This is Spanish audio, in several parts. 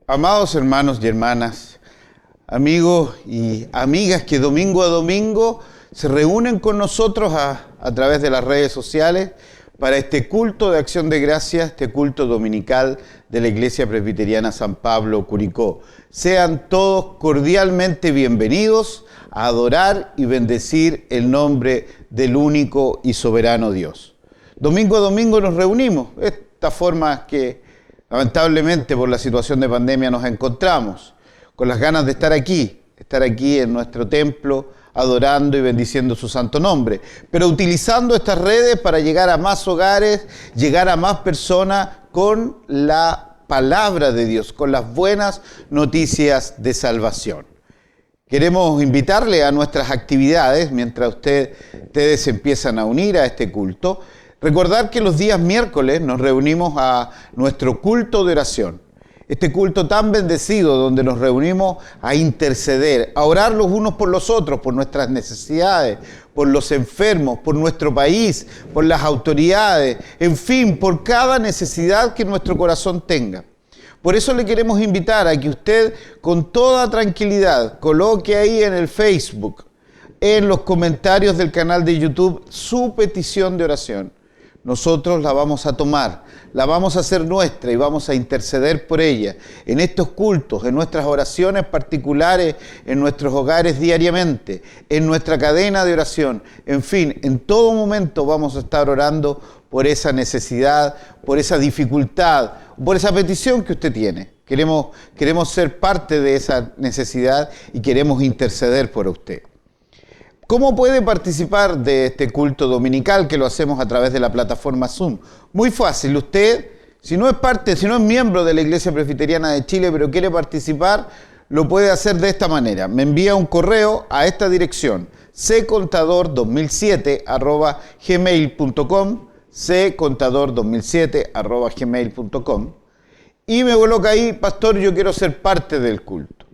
Amados hermanos y hermanas, amigos y amigas que domingo a domingo se reúnen con nosotros a través de las redes sociales para este culto de acción de gracias, este culto dominical de la Iglesia Presbiteriana San Pablo, Curicó. Sean todos cordialmente bienvenidos a adorar y bendecir el nombre del único y soberano Dios. Domingo a domingo nos reunimos, esta forma que lamentablemente por la situación de pandemia nos encontramos, con las ganas de estar aquí en nuestro templo, adorando y bendiciendo su santo nombre, pero utilizando estas redes para llegar a más hogares, llegar a más personas con la palabra de Dios, con las buenas noticias de salvación. Queremos invitarle a nuestras actividades, mientras ustedes se empiezan a unir a este culto. Recordar que los días miércoles nos reunimos a nuestro culto de oración. Este culto tan bendecido donde nos reunimos a interceder, a orar los unos por los otros, por nuestras necesidades, por los enfermos, por nuestro país, por las autoridades, en fin, por cada necesidad que nuestro corazón tenga. Por eso le queremos invitar a que usted con toda tranquilidad coloque ahí en el Facebook, en los comentarios del canal de YouTube, su petición de oración. Nosotros la vamos a tomar, la vamos a hacer nuestra y vamos a interceder por ella en estos cultos, en nuestras oraciones particulares, en nuestros hogares diariamente, en nuestra cadena de oración. En fin, en todo momento vamos a estar orando por esa necesidad, por esa dificultad, por esa petición que usted tiene. Queremos ser parte de esa necesidad y queremos interceder por usted. ¿Cómo puede participar de este culto dominical que lo hacemos a través de la plataforma Zoom? Muy fácil, usted, si no es miembro de la Iglesia Presbiteriana de Chile, pero quiere participar, lo puede hacer de esta manera. Me envía un correo a esta dirección, ccontador2007@gmail.com, ccontador2007@gmail.com, y me coloca ahí, pastor, yo quiero ser parte del culto.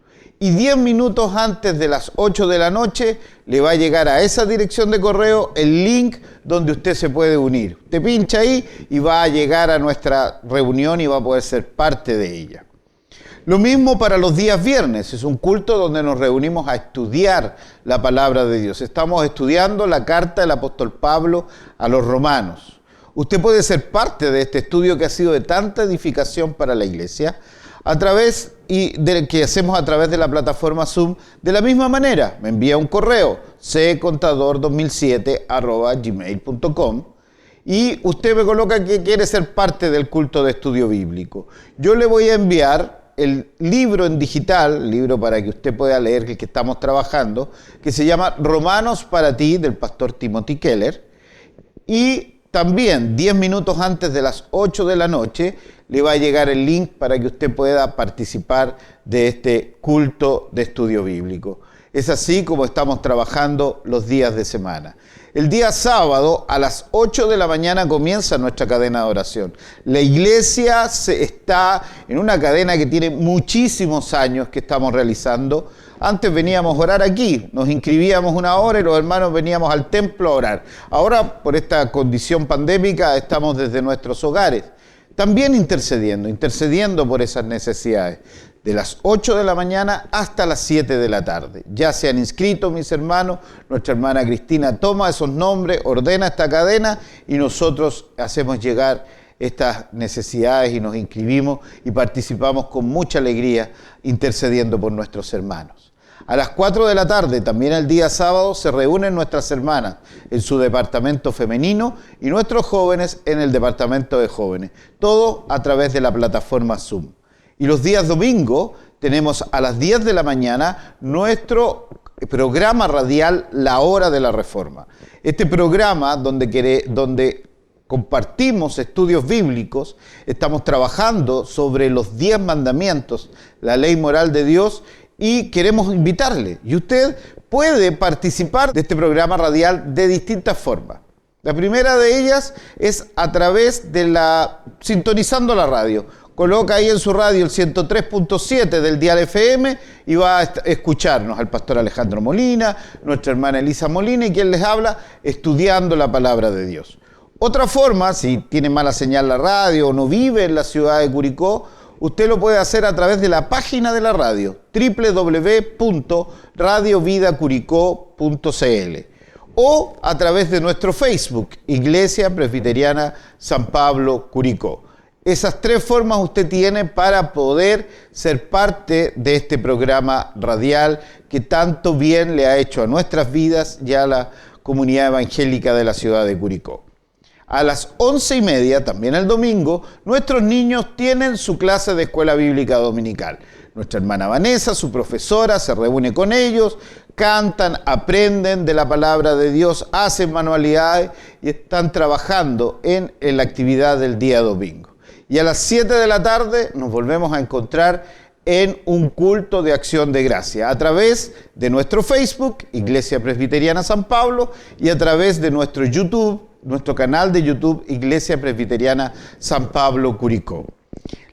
Y 10 minutos antes de las 8 de la noche le va a llegar a esa dirección de correo el link donde usted se puede unir. Usted pincha ahí y va a llegar a nuestra reunión y va a poder ser parte de ella. Lo mismo para los días viernes. Es un culto donde nos reunimos a estudiar la palabra de Dios. Estamos estudiando la carta del apóstol Pablo a los romanos. Usted puede ser parte de este estudio que ha sido de tanta edificación para la iglesia que hacemos a través de la plataforma Zoom. De la misma manera, me envía un correo, ccontador2007@gmail.com, y usted me coloca que quiere ser parte del culto de estudio bíblico. Yo le voy a enviar el libro en digital, el libro para que usted pueda leer, el que estamos trabajando, que se llama Romanos para ti, del pastor Timothy Keller, y también 10 minutos antes de las 8 de la noche le va a llegar el link para que usted pueda participar de este culto de estudio bíblico. Es así como estamos trabajando los días de semana. El día sábado a las 8 de la mañana comienza nuestra cadena de oración. La iglesia está en una cadena que tiene muchísimos años que estamos realizando. Antes veníamos a orar aquí, nos inscribíamos una hora y los hermanos veníamos al templo a orar. Ahora, por esta condición pandémica, estamos desde nuestros hogares, también intercediendo por esas necesidades, de las 8 de la mañana hasta las 7 de la tarde. Ya se han inscrito mis hermanos, nuestra hermana Cristina toma esos nombres, ordena esta cadena y nosotros hacemos llegar estas necesidades y nos inscribimos y participamos con mucha alegría intercediendo por nuestros hermanos. A las 4 de la tarde, también el día sábado, se reúnen nuestras hermanas en su departamento femenino y nuestros jóvenes en el departamento de jóvenes. Todo a través de la plataforma Zoom. Y los días domingos tenemos a las 10 de la mañana nuestro programa radial La Hora de la Reforma. Este programa donde compartimos estudios bíblicos, estamos trabajando sobre los 10 mandamientos, la ley moral de Dios, y queremos invitarle. Y usted puede participar de este programa radial de distintas formas. La primera de ellas es a través de sintonizando la radio. Coloca ahí en su radio el 103.7 del dial FM y va a escucharnos al pastor Alejandro Molina, nuestra hermana Elisa Molina y quien les habla, estudiando la palabra de Dios. Otra forma, si tiene mala señal la radio o no vive en la ciudad de Curicó, usted lo puede hacer a través de la página de la radio, www.radiovidacuricó.cl, o a través de nuestro Facebook, Iglesia Presbiteriana San Pablo Curicó. Esas tres formas usted tiene para poder ser parte de este programa radial que tanto bien le ha hecho a nuestras vidas y a la comunidad evangélica de la ciudad de Curicó. A las 11:30, también el domingo, nuestros niños tienen su clase de escuela bíblica dominical. Nuestra hermana Vanessa, su profesora, se reúne con ellos, cantan, aprenden de la palabra de Dios, hacen manualidades y están trabajando en la actividad del día domingo. Y a las 7 de la tarde nos volvemos a encontrar en un culto de acción de gracia a través de nuestro Facebook, Iglesia Presbiteriana San Pablo, y a través de nuestro YouTube, nuestro canal de YouTube, Iglesia Presbiteriana San Pablo Curicó.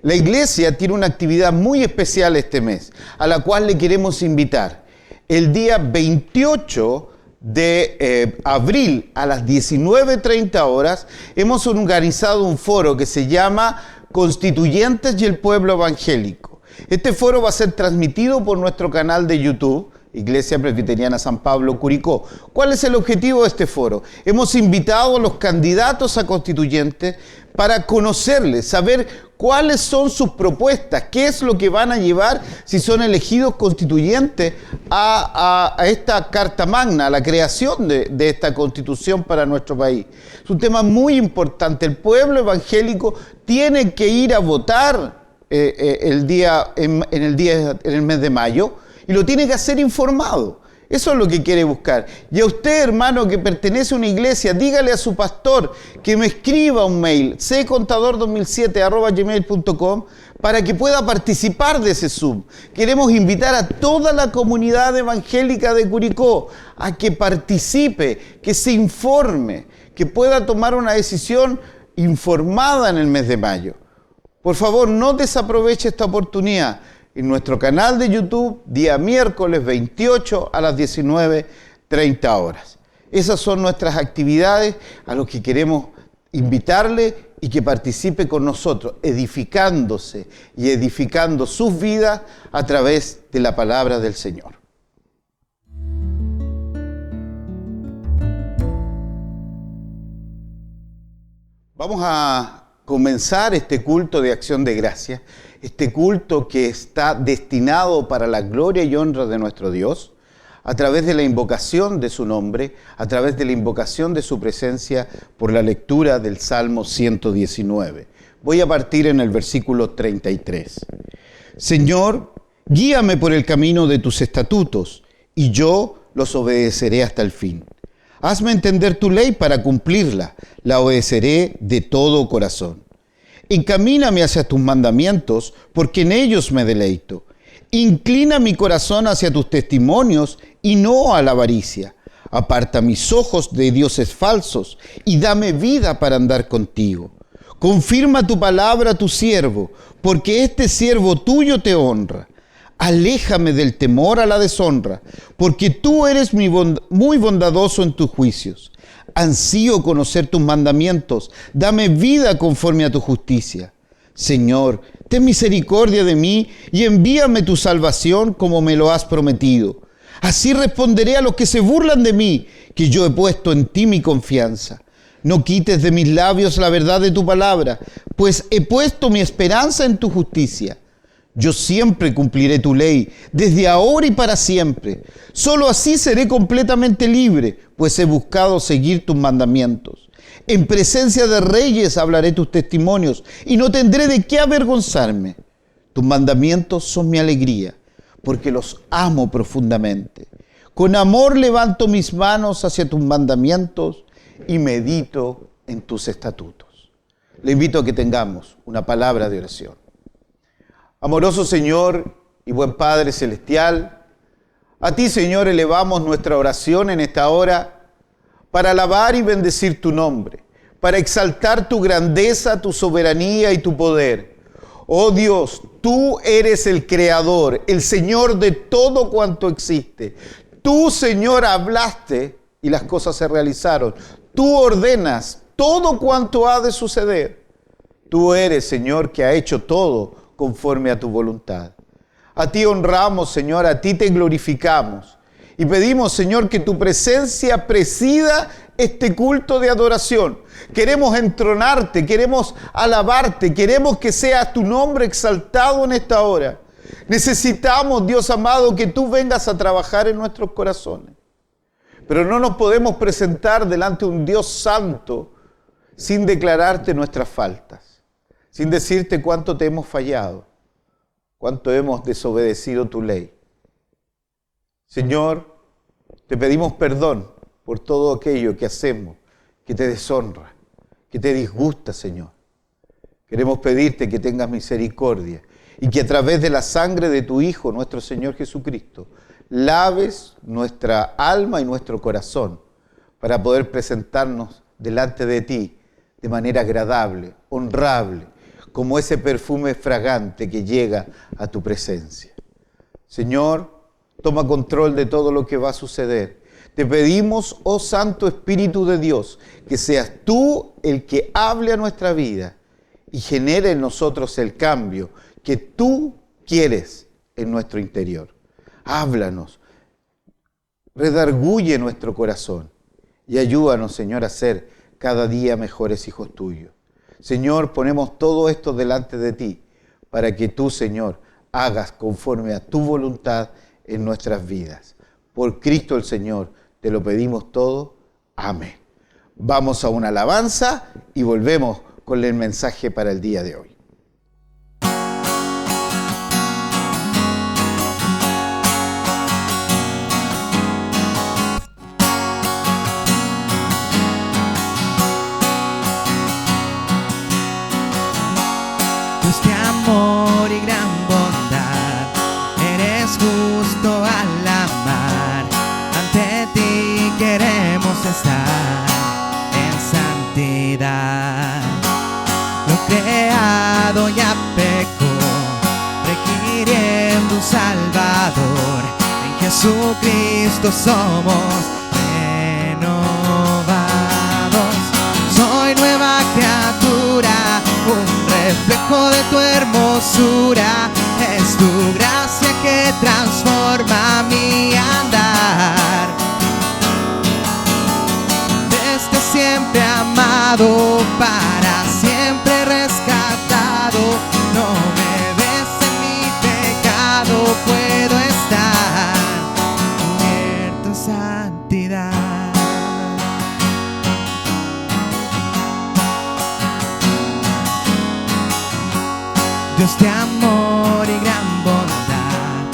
La iglesia tiene una actividad muy especial este mes, a la cual le queremos invitar. El día 28 de abril a las 19:30 horas hemos organizado un foro que se llama Constituyentes y el Pueblo Evangélico. Este foro va a ser transmitido por nuestro canal de YouTube, Iglesia Presbiteriana San Pablo Curicó. ¿Cuál es el objetivo de este foro? Hemos invitado a los candidatos a constituyentes para conocerles, saber cuáles son sus propuestas, qué es lo que van a llevar si son elegidos constituyentes a esta Carta Magna, a la creación de esta Constitución para nuestro país. Es un tema muy importante. El pueblo evangélico tiene que ir a votar en el mes de mayo, y lo tiene que hacer informado. Eso es lo que quiere buscar. Y a usted, hermano, que pertenece a una iglesia, dígale a su pastor que me escriba un mail, ccontador2007@gmail.com, para que pueda participar de ese Zoom. Queremos invitar a toda la comunidad evangélica de Curicó a que participe, que se informe, que pueda tomar una decisión informada en el mes de mayo. Por favor, no desaproveche esta oportunidad. En nuestro canal de YouTube, día miércoles 28 a las 19:30 horas. Esas son nuestras actividades a las que queremos invitarle y que participe con nosotros, edificándose y edificando sus vidas a través de la palabra del Señor. Vamos a comenzar este culto de acción de gracias, este culto que está destinado para la gloria y honra de nuestro Dios, a través de la invocación de su nombre, a través de la invocación de su presencia por la lectura del Salmo 119. Voy a partir en el versículo 33. Señor, guíame por el camino de tus estatutos, y yo los obedeceré hasta el fin. Hazme entender tu ley para cumplirla, la obedeceré de todo corazón. Encamíname hacia tus mandamientos, porque en ellos me deleito. Inclina mi corazón hacia tus testimonios y no a la avaricia. Aparta mis ojos de dioses falsos y dame vida para andar contigo. Confirma tu palabra a tu siervo, porque este siervo tuyo te honra. Aléjame del temor a la deshonra, porque tú eres muy bondadoso en tus juicios. Ansío conocer tus mandamientos, dame vida conforme a tu justicia. Señor, ten misericordia de mí y envíame tu salvación como me lo has prometido. Así responderé a los que se burlan de mí, que yo he puesto en ti mi confianza. No quites de mis labios la verdad de tu palabra, pues he puesto mi esperanza en tu justicia. Yo siempre cumpliré tu ley, desde ahora y para siempre. Solo así seré completamente libre, pues he buscado seguir tus mandamientos. En presencia de reyes hablaré tus testimonios y no tendré de qué avergonzarme. Tus mandamientos son mi alegría, porque los amo profundamente. Con amor levanto mis manos hacia tus mandamientos y medito en tus estatutos. Le invito a que tengamos una palabra de oración. Amoroso Señor y buen Padre Celestial, a ti, Señor, elevamos nuestra oración en esta hora para alabar y bendecir tu nombre, para exaltar tu grandeza, tu soberanía y tu poder. Oh Dios, tú eres el Creador, el Señor de todo cuanto existe. Tú, Señor, hablaste y las cosas se realizaron. Tú ordenas todo cuanto ha de suceder. Tú eres, Señor, que ha hecho todo conforme a tu voluntad. A ti honramos, Señor, a ti te glorificamos. Y pedimos, Señor, que tu presencia presida este culto de adoración. Queremos entronarte, queremos alabarte, queremos que sea tu nombre exaltado en esta hora. Necesitamos, Dios amado, que tú vengas a trabajar en nuestros corazones. Pero no nos podemos presentar delante de un Dios santo sin declararte nuestras faltas, sin decirte cuánto te hemos fallado, cuánto hemos desobedecido tu ley. Señor, te pedimos perdón por todo aquello que hacemos que te deshonra, que te disgusta, Señor. Queremos pedirte que tengas misericordia y que a través de la sangre de tu Hijo, nuestro Señor Jesucristo, laves nuestra alma y nuestro corazón para poder presentarnos delante de ti de manera agradable, honrable, como ese perfume fragante que llega a tu presencia. Señor, toma control de todo lo que va a suceder. Te pedimos, oh Santo Espíritu de Dios, que seas tú el que hable a nuestra vida y genere en nosotros el cambio que tú quieres en nuestro interior. Háblanos, redarguye nuestro corazón y ayúdanos, Señor, a ser cada día mejores hijos tuyos. Señor, ponemos todo esto delante de ti para que tú, Señor, hagas conforme a tu voluntad en nuestras vidas. Por Cristo el Señor, te lo pedimos todo. Amén. Vamos a una alabanza y volvemos con el mensaje para el día de hoy. Dios de amor y gran bondad, eres justo al amar. Ante ti queremos estar en santidad. Lo creado ya pecó, requiriendo un Salvador. En Jesucristo somos renovados. Soy nueva criatura, un reflejo de tu hermosura. Es tu gracia que transforma mi andar. Desde siempre amado, para siempre rescatado. No me ves en mi pecado, puedo estar cubierto en santidad. Dios de amor y gran bondad,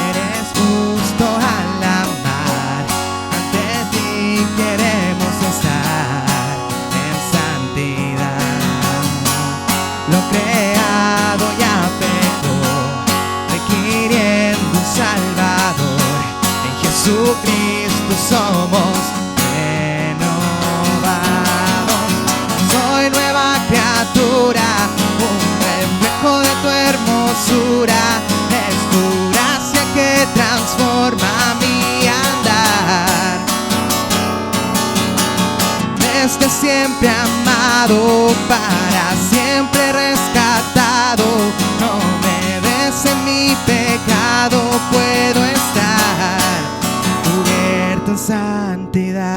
eres justo al amar. Ante ti queremos estar en santidad. Lo creado ya pecó, requiriendo un Salvador. En Jesucristo somos renovados. Soy nueva criatura, de tu hermosura. Es tu gracia que transforma mi andar. Desde siempre amado, para siempre rescatado. No me ves en mi pecado, puedo estar cubierto en santidad.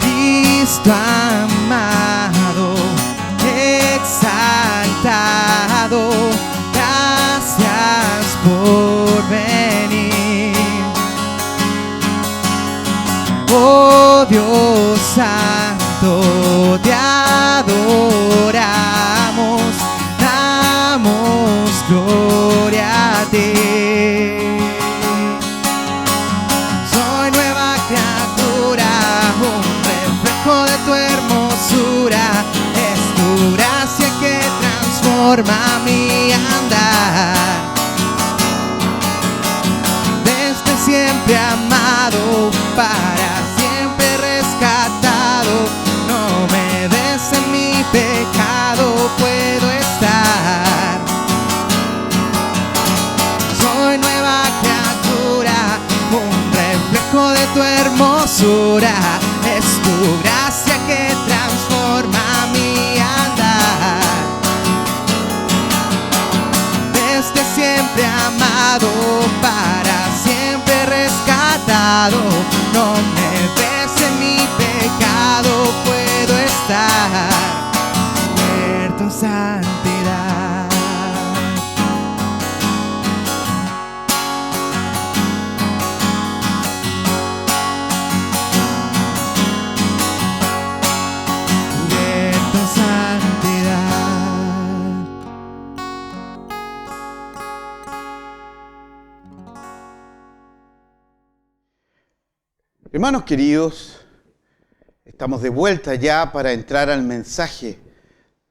Cristo amado, exaltado, gracias por venir. Oh Dios santo, te adoramos, damos gloria a ti. Soy nueva criatura, de tu hermosura. Es tu gracia que transforma mi andar. Desde siempre amado, para siempre rescatado. No me ves en mi pecado, puedo estar. Soy nueva amado, para siempre rescatado. No me des en mi pecado, puedo estar muerto en santidad. Muerto en santidad. Hermanos queridos, estamos de vuelta ya para entrar al mensaje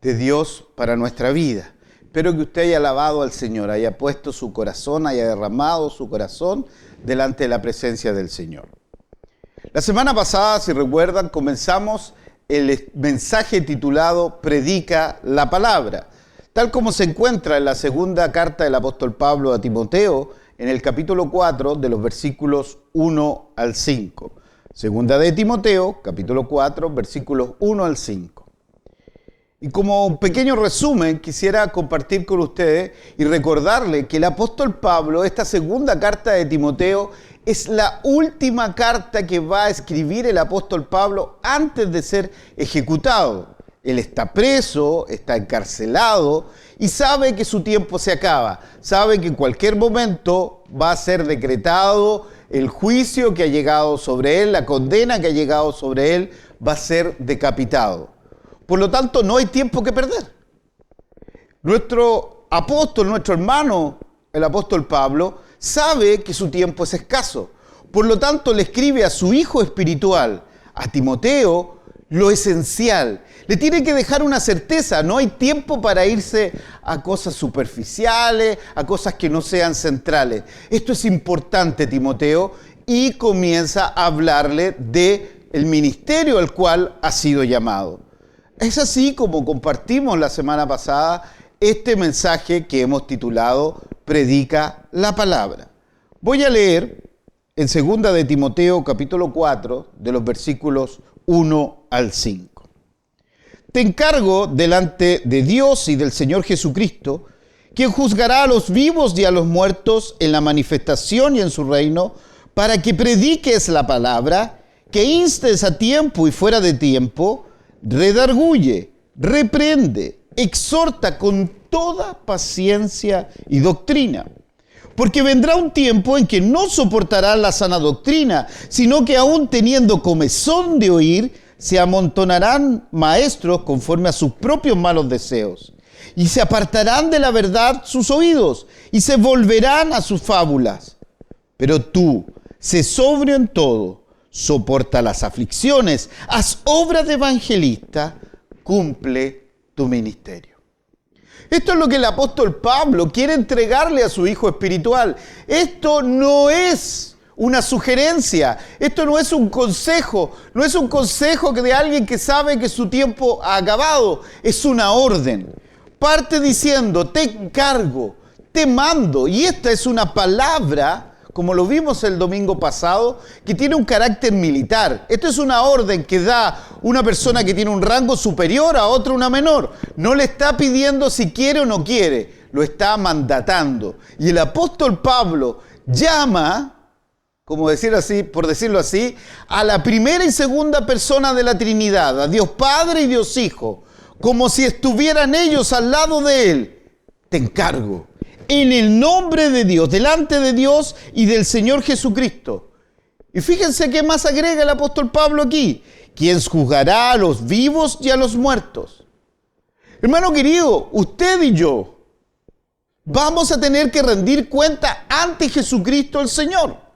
de Dios para nuestra vida. Espero que usted haya alabado al Señor, haya puesto su corazón, haya derramado su corazón delante de la presencia del Señor. La semana pasada, si recuerdan, comenzamos el mensaje titulado Predica la Palabra, tal como se encuentra en la segunda carta del apóstol Pablo a Timoteo, en el capítulo 4, de los versículos 1 al 5. Segunda de Timoteo, capítulo 4, versículos 1 al 5. Y como un pequeño resumen, quisiera compartir con ustedes y recordarle que el apóstol Pablo, esta segunda carta de Timoteo, es la última carta que va a escribir el apóstol Pablo antes de ser ejecutado. Él está preso, está encarcelado y sabe que su tiempo se acaba. Sabe que en cualquier momento va a ser decretado el juicio que ha llegado sobre él, la condena que ha llegado sobre él, va a ser decapitado. Por lo tanto, no hay tiempo que perder. Nuestro apóstol, nuestro hermano, el apóstol Pablo, sabe que su tiempo es escaso. Por lo tanto, le escribe a su hijo espiritual, a Timoteo, lo esencial. Le tiene que dejar una certeza. No hay tiempo para irse a cosas superficiales, a cosas que no sean centrales. Esto es importante, Timoteo, y comienza a hablarle del ministerio al cual ha sido llamado. Es así como compartimos la semana pasada este mensaje que hemos titulado Predica la Palabra. Voy a leer en 2 de Timoteo capítulo 4 de los versículos 1 al 5. Te encargo delante de Dios y del Señor Jesucristo, quien juzgará a los vivos y a los muertos en la manifestación y en su reino, para que prediques la palabra, que instes a tiempo y fuera de tiempo, redarguye, reprende, exhorta con toda paciencia y doctrina. Porque vendrá un tiempo en que no soportarán la sana doctrina, sino que aún teniendo comezón de oír, se amontonarán maestros conforme a sus propios malos deseos. Y se apartarán de la verdad sus oídos, y se volverán a sus fábulas. Pero tú, sé sobrio en todo, soporta las aflicciones, haz obra de evangelista, cumple tu ministerio. Esto es lo que el apóstol Pablo quiere entregarle a su hijo espiritual. Esto no es una sugerencia, esto no es un consejo, no es un consejo de alguien que sabe que su tiempo ha acabado, es una orden. Parte diciendo, te encargo, te mando, y esta es una palabra, como lo vimos el domingo pasado, que tiene un carácter militar. Esto es una orden que da una persona que tiene un rango superior a otra una menor. No le está pidiendo si quiere o no quiere, lo está mandatando. Y el apóstol Pablo llama, como decir así, por decirlo así, a la primera y segunda persona de la Trinidad, a Dios Padre y Dios Hijo, como si estuvieran ellos al lado de él. Te encargo, en el nombre de Dios, delante de Dios y del Señor Jesucristo. Y fíjense qué más agrega el apóstol Pablo aquí, quien juzgará a los vivos y a los muertos. Hermano querido, usted y yo vamos a tener que rendir cuenta ante Jesucristo el Señor.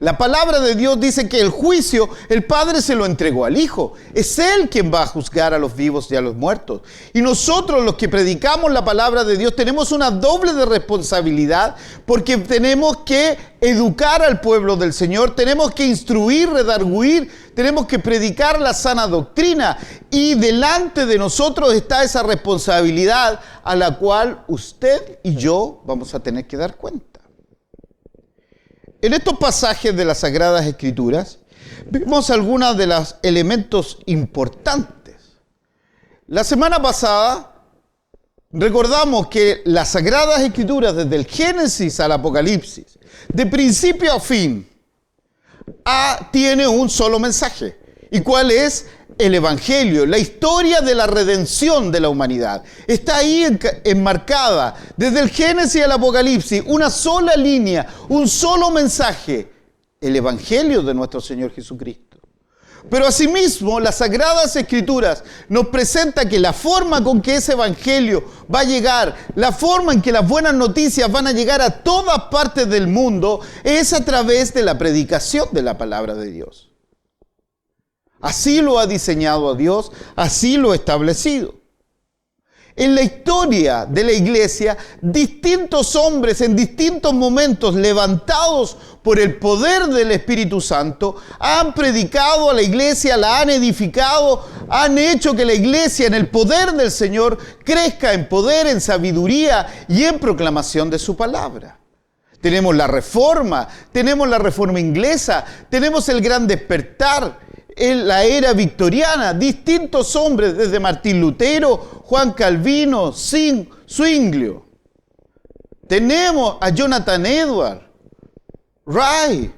La palabra de Dios dice que el juicio, el Padre se lo entregó al Hijo. Es Él quien va a juzgar a los vivos y a los muertos. Y nosotros, los que predicamos la palabra de Dios, tenemos una doble de responsabilidad, porque tenemos que educar al pueblo del Señor, tenemos que instruir, redarguir, tenemos que predicar la sana doctrina. Y delante de nosotros está esa responsabilidad a la cual usted y yo vamos a tener que dar cuenta. En estos pasajes de las Sagradas Escrituras vemos algunos de los elementos importantes. La semana pasada Recordamos que las Sagradas Escrituras, desde el Génesis al Apocalipsis, de principio a fin, tiene un solo mensaje. ¿Y cuál es? El Evangelio, la historia de la redención de la humanidad. Está ahí enmarcada, desde el Génesis al Apocalipsis, una sola línea, un solo mensaje, el Evangelio de nuestro Señor Jesucristo. Pero asimismo, las Sagradas Escrituras nos presentan que la forma con que ese Evangelio va a llegar, la forma en que las buenas noticias van a llegar a todas partes del mundo, es a través de la predicación de la palabra de Dios. Así lo ha diseñado Dios, así lo ha establecido. En la historia de la iglesia, distintos hombres en distintos momentos, levantados por el poder del Espíritu Santo, han predicado a la iglesia, la han edificado, han hecho que la iglesia en el poder del Señor crezca en poder, en sabiduría y en proclamación de su palabra. Tenemos la Reforma inglesa, tenemos el Gran Despertar, en la era victoriana, distintos hombres, desde Martín Lutero, Juan Calvino, Zwinglio. Tenemos a Jonathan Edwards, Wright.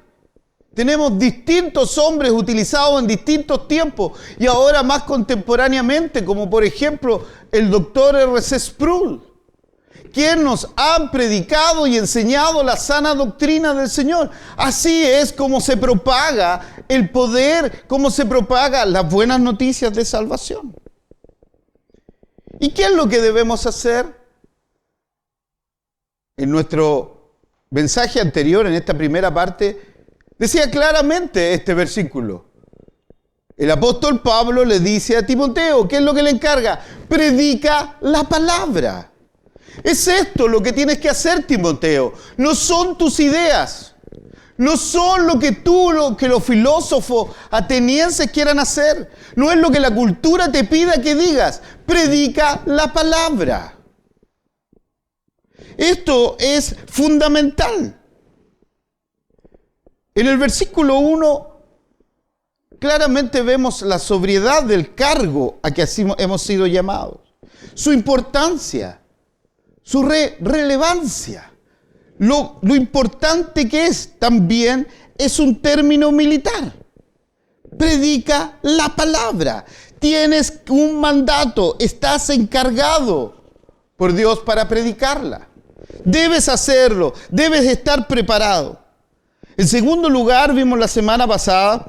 Tenemos distintos hombres utilizados en distintos tiempos y ahora más contemporáneamente, como por ejemplo el doctor R.C. Sproul, quien nos han predicado y enseñado la sana doctrina del Señor. Así es como se propaga el poder, como se propagan las buenas noticias de salvación. ¿Y qué es lo que debemos hacer? En nuestro mensaje anterior, en esta primera parte, decía claramente este versículo. El apóstol Pablo le dice a Timoteo, ¿qué es lo que le encarga? Predica la palabra. Es esto lo que tienes que hacer, Timoteo. No son tus ideas. No son lo que los filósofos atenienses quieran hacer. No es lo que la cultura te pida que digas. Predica la palabra. Esto es fundamental. En el versículo 1, claramente vemos la sobriedad del cargo a que así hemos sido llamados. Su importancia. Su relevancia, lo importante que es también es un término militar. Predica la palabra. Tienes un mandato, estás encargado por Dios para predicarla. Debes hacerlo, debes estar preparado. En segundo lugar, vimos la semana pasada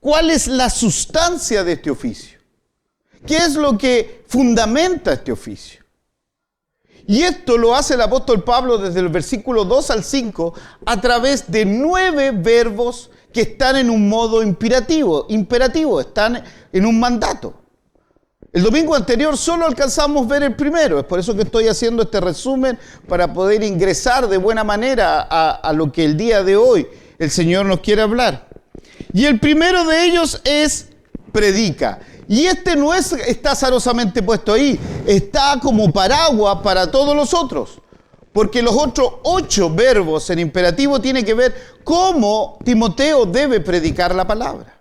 cuál es la sustancia de este oficio. ¿Qué es lo que fundamenta este oficio? Y esto lo hace el apóstol Pablo desde el versículo 2 al 5 a través de 9 verbos que están en un modo imperativo, están en un mandato. El domingo anterior solo alcanzamos a ver el primero, es por eso que estoy haciendo este resumen para poder ingresar de buena manera a lo que el día de hoy el Señor nos quiere hablar. Y el primero de ellos es predica. Y este no está azarosamente puesto ahí, está como paraguas para todos los otros. Porque los otros 8 verbos en imperativo tienen que ver cómo Timoteo debe predicar la palabra.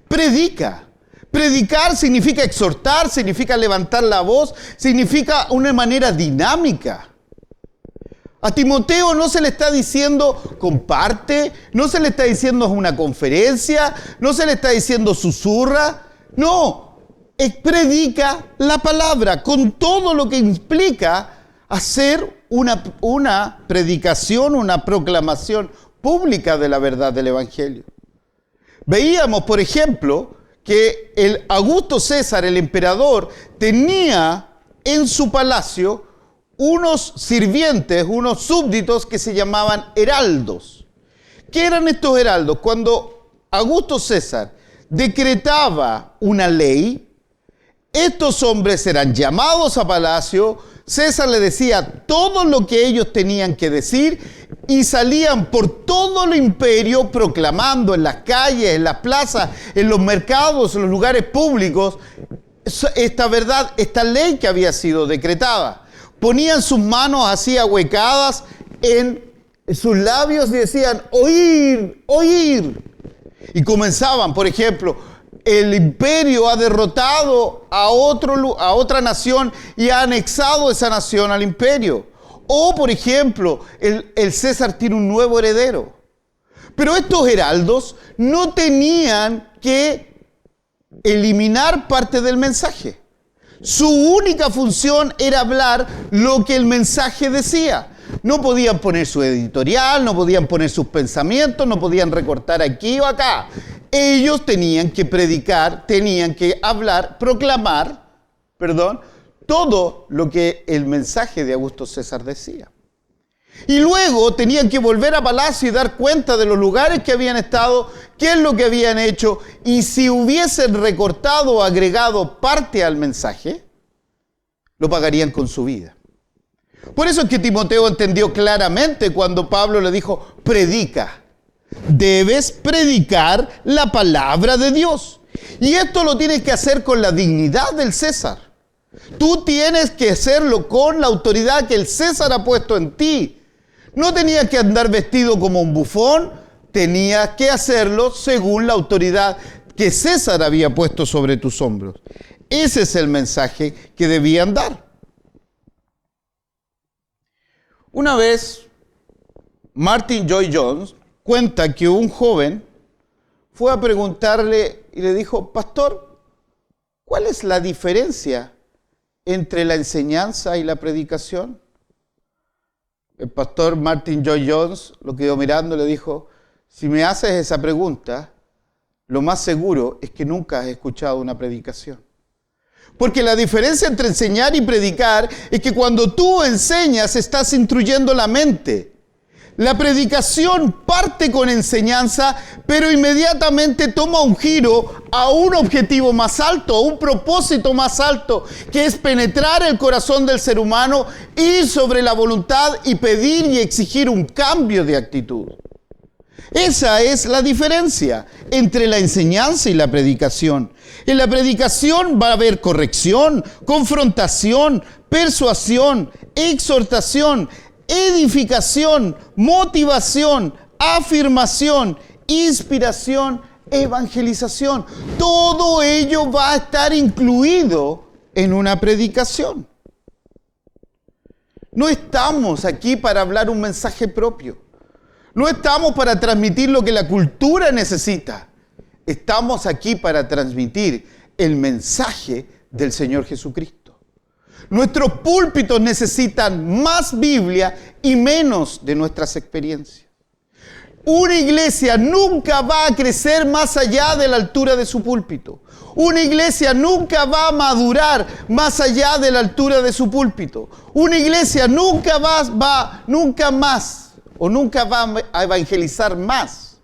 Predica. Predicar significa exhortar, significa levantar la voz, significa una manera dinámica. A Timoteo no se le está diciendo comparte, no se le está diciendo una conferencia, no se le está diciendo susurra. No, predica la palabra con todo lo que implica hacer una predicación, una proclamación pública de la verdad del Evangelio. Veíamos, por ejemplo, que el Augusto César, el emperador, tenía en su palacio unos sirvientes, unos súbditos que se llamaban heraldos. ¿Qué eran estos heraldos? Cuando Augusto César decretaba una ley, estos hombres eran llamados a palacio, César le decía todo lo que ellos tenían que decir y salían por todo el imperio proclamando en las calles, en las plazas, en los mercados, en los lugares públicos, esta verdad, esta ley que había sido decretada. Ponían sus manos así ahuecadas en sus labios y decían, oír, oír. Y comenzaban, por ejemplo, el imperio ha derrotado a otra nación y ha anexado esa nación al imperio. O, por ejemplo, el César tiene un nuevo heredero. Pero estos heraldos no tenían que eliminar parte del mensaje. Su única función era hablar lo que el mensaje decía. No podían poner su editorial, no podían poner sus pensamientos, no podían recortar aquí o acá. Ellos tenían que predicar, tenían que hablar, proclamar, todo lo que el mensaje de Augusto César decía. Y luego tenían que volver a palacio y dar cuenta de los lugares que habían estado, qué es lo que habían hecho, y si hubiesen recortado o agregado parte al mensaje, lo pagarían con su vida. Por eso es que Timoteo entendió claramente cuando Pablo le dijo, predica. Debes predicar la palabra de Dios. Y esto lo tienes que hacer con la dignidad del César. Tú tienes que hacerlo con la autoridad que el César ha puesto en ti. No tenías que andar vestido como un bufón, tenías que hacerlo según la autoridad que César había puesto sobre tus hombros. Ese es el mensaje que debían dar. Una vez, Martin Lloyd-Jones cuenta que un joven fue a preguntarle y le dijo, pastor, ¿cuál es la diferencia entre la enseñanza y la predicación? El pastor Martin Lloyd-Jones lo quedó mirando y le dijo, si me haces esa pregunta, lo más seguro es que nunca has escuchado una predicación. Porque la diferencia entre enseñar y predicar es que cuando tú enseñas estás instruyendo la mente. La predicación parte con enseñanza, pero inmediatamente toma un giro a un objetivo más alto, a un propósito más alto, que es penetrar el corazón del ser humano, ir sobre la voluntad y pedir y exigir un cambio de actitud. Esa es la diferencia entre la enseñanza y la predicación. En la predicación va a haber corrección, confrontación, persuasión, exhortación, edificación, motivación, afirmación, inspiración, evangelización. Todo ello va a estar incluido en una predicación. No estamos aquí para hablar un mensaje propio. No estamos para transmitir lo que la cultura necesita. Estamos aquí para transmitir el mensaje del Señor Jesucristo. Nuestros púlpitos necesitan más Biblia y menos de nuestras experiencias. Una iglesia nunca va a crecer más allá de la altura de su púlpito. Una iglesia nunca va a madurar más allá de la altura de su púlpito. Una iglesia nunca va a evangelizar más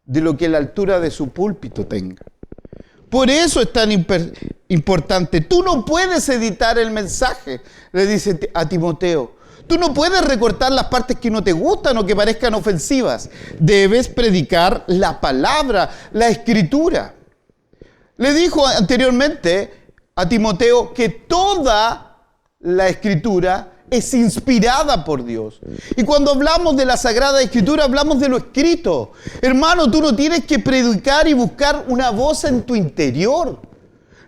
de lo que la altura de su púlpito tenga. Por eso es tan importante. Tú no puedes editar el mensaje, le dice a Timoteo. Tú no puedes recortar las partes que no te gustan o que parezcan ofensivas. Debes predicar la palabra, la escritura. Le dijo anteriormente a Timoteo que toda la escritura es inspirada por Dios. Y cuando hablamos de la Sagrada Escritura, hablamos de lo escrito. Hermano, tú no tienes que predicar y buscar una voz en tu interior.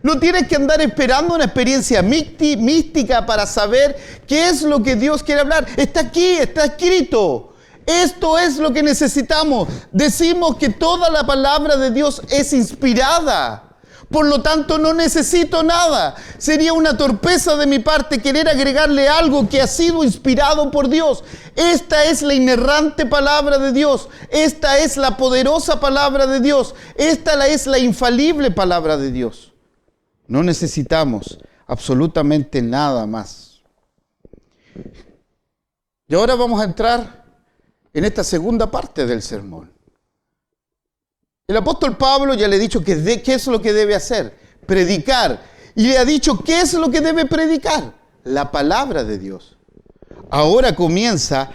No tienes que andar esperando una experiencia mística para saber qué es lo que Dios quiere hablar. Está aquí, está escrito. Esto es lo que necesitamos. Decimos que toda la palabra de Dios es inspirada. Por lo tanto, no necesito nada. Sería una torpeza de mi parte querer agregarle algo que ha sido inspirado por Dios. Esta es la inerrante palabra de Dios. Esta es la poderosa palabra de Dios. Esta es la infalible palabra de Dios. No necesitamos absolutamente nada más. Y ahora vamos a entrar en esta segunda parte del sermón. El apóstol Pablo ya le ha dicho qué es lo que debe hacer, predicar. Y le ha dicho qué es lo que debe predicar, la palabra de Dios. Ahora comienza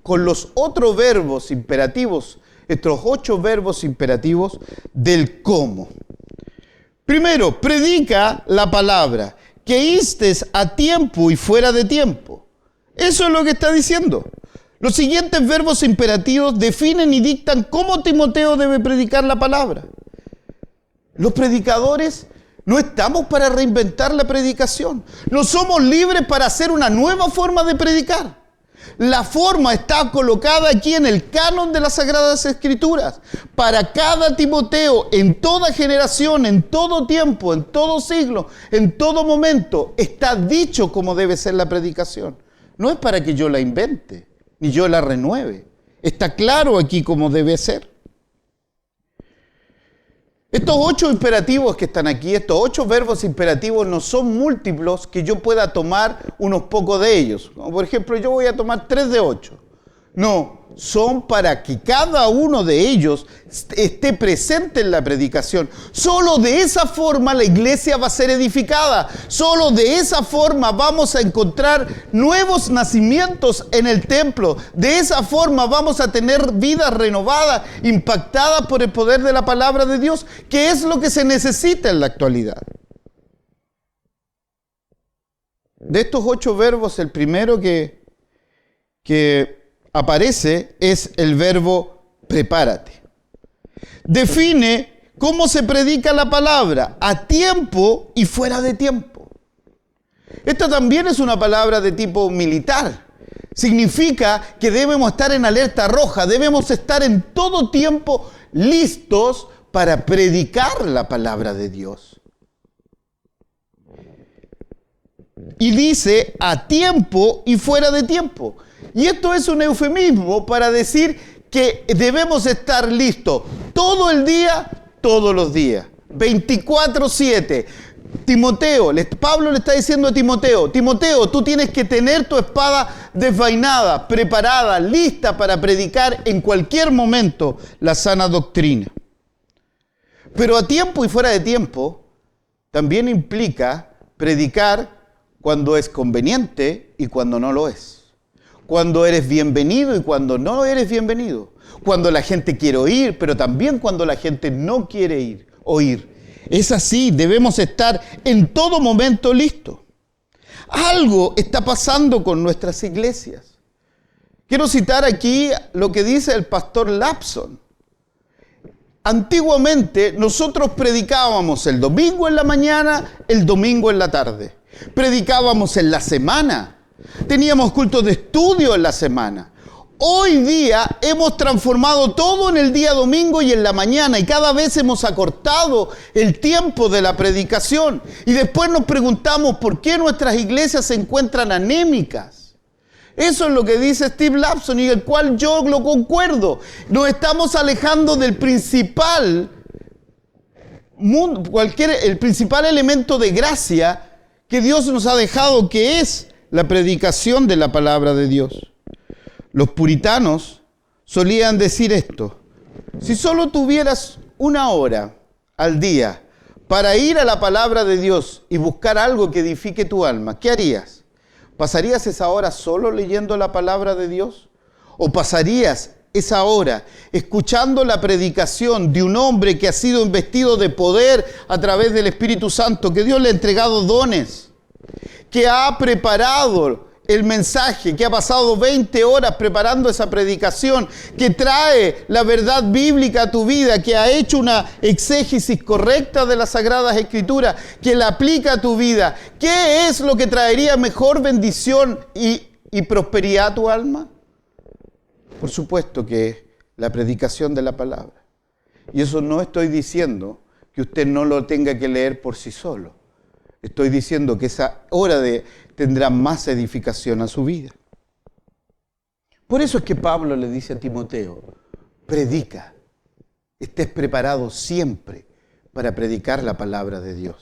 con los otros verbos imperativos, estos 8 verbos imperativos del cómo. Primero, predica la palabra, que instes a tiempo y fuera de tiempo. Eso es lo que está diciendo. Los siguientes verbos imperativos definen y dictan cómo Timoteo debe predicar la palabra. Los predicadores no estamos para reinventar la predicación. No somos libres para hacer una nueva forma de predicar. La forma está colocada aquí en el canon de las Sagradas Escrituras. Para cada Timoteo, en toda generación, en todo tiempo, en todo siglo, en todo momento, está dicho cómo debe ser la predicación. No es para que yo la invente, ni yo la renueve. Está claro aquí cómo debe ser. Estos 8 imperativos que están aquí, estos 8 verbos imperativos no son múltiplos que yo pueda tomar unos pocos de ellos. Como por ejemplo, yo voy a tomar 3 de 8. No, son para que cada uno de ellos esté presente en la predicación. Solo de esa forma la iglesia va a ser edificada. Solo de esa forma vamos a encontrar nuevos nacimientos en el templo. De esa forma vamos a tener vidas renovadas, impactadas por el poder de la palabra de Dios, que es lo que se necesita en la actualidad. De estos 8 verbos, el primero que aparece es el verbo prepárate. Define cómo se predica la palabra, a tiempo y fuera de tiempo. Esta también es una palabra de tipo militar. Significa que debemos estar en alerta roja, debemos estar en todo tiempo listos para predicar la palabra de Dios. Y dice a tiempo y fuera de tiempo. Y esto es un eufemismo para decir que debemos estar listos todo el día, todos los días, 24/7. Timoteo, Pablo le está diciendo a Timoteo, Timoteo, tú tienes que tener tu espada desvainada, preparada, lista para predicar en cualquier momento la sana doctrina. Pero a tiempo y fuera de tiempo también implica predicar cuando es conveniente y cuando no lo es. Cuando eres bienvenido y cuando no eres bienvenido. Cuando la gente quiere oír, pero también cuando la gente no quiere oír. Es así, debemos estar en todo momento listos. Algo está pasando con nuestras iglesias. Quiero citar aquí lo que dice el pastor Lapson. Antiguamente nosotros predicábamos el domingo en la mañana, el domingo en la tarde. Predicábamos en la semana. Teníamos cultos de estudio en la semana. Hoy día hemos transformado todo en el día domingo y en la mañana y cada vez hemos acortado el tiempo de la predicación. Y después nos preguntamos por qué nuestras iglesias se encuentran anémicas. Eso es lo que dice Steve Lapson y el cual yo lo concuerdo. Nos estamos alejando del principal el principal elemento de gracia que Dios nos ha dejado, que es la predicación de la palabra de Dios. Los puritanos solían decir esto: si solo tuvieras 1 hora al día para ir a la palabra de Dios y buscar algo que edifique tu alma, ¿qué harías? ¿Pasarías esa hora solo leyendo la palabra de Dios? ¿O pasarías esa hora escuchando la predicación de un hombre que ha sido investido de poder a través del Espíritu Santo, que Dios le ha entregado dones, que ha preparado el mensaje, que ha pasado 20 horas preparando esa predicación, que trae la verdad bíblica a tu vida, que ha hecho una exégesis correcta de las Sagradas Escrituras, que la aplica a tu vida? ¿Qué es lo que traería mejor bendición y prosperidad a tu alma? Por supuesto que la predicación de la palabra. Y eso no estoy diciendo que usted no lo tenga que leer por sí solo. Estoy diciendo que esa hora tendrá más edificación a su vida. Por eso es que Pablo le dice a Timoteo: predica, estés preparado siempre para predicar la palabra de Dios.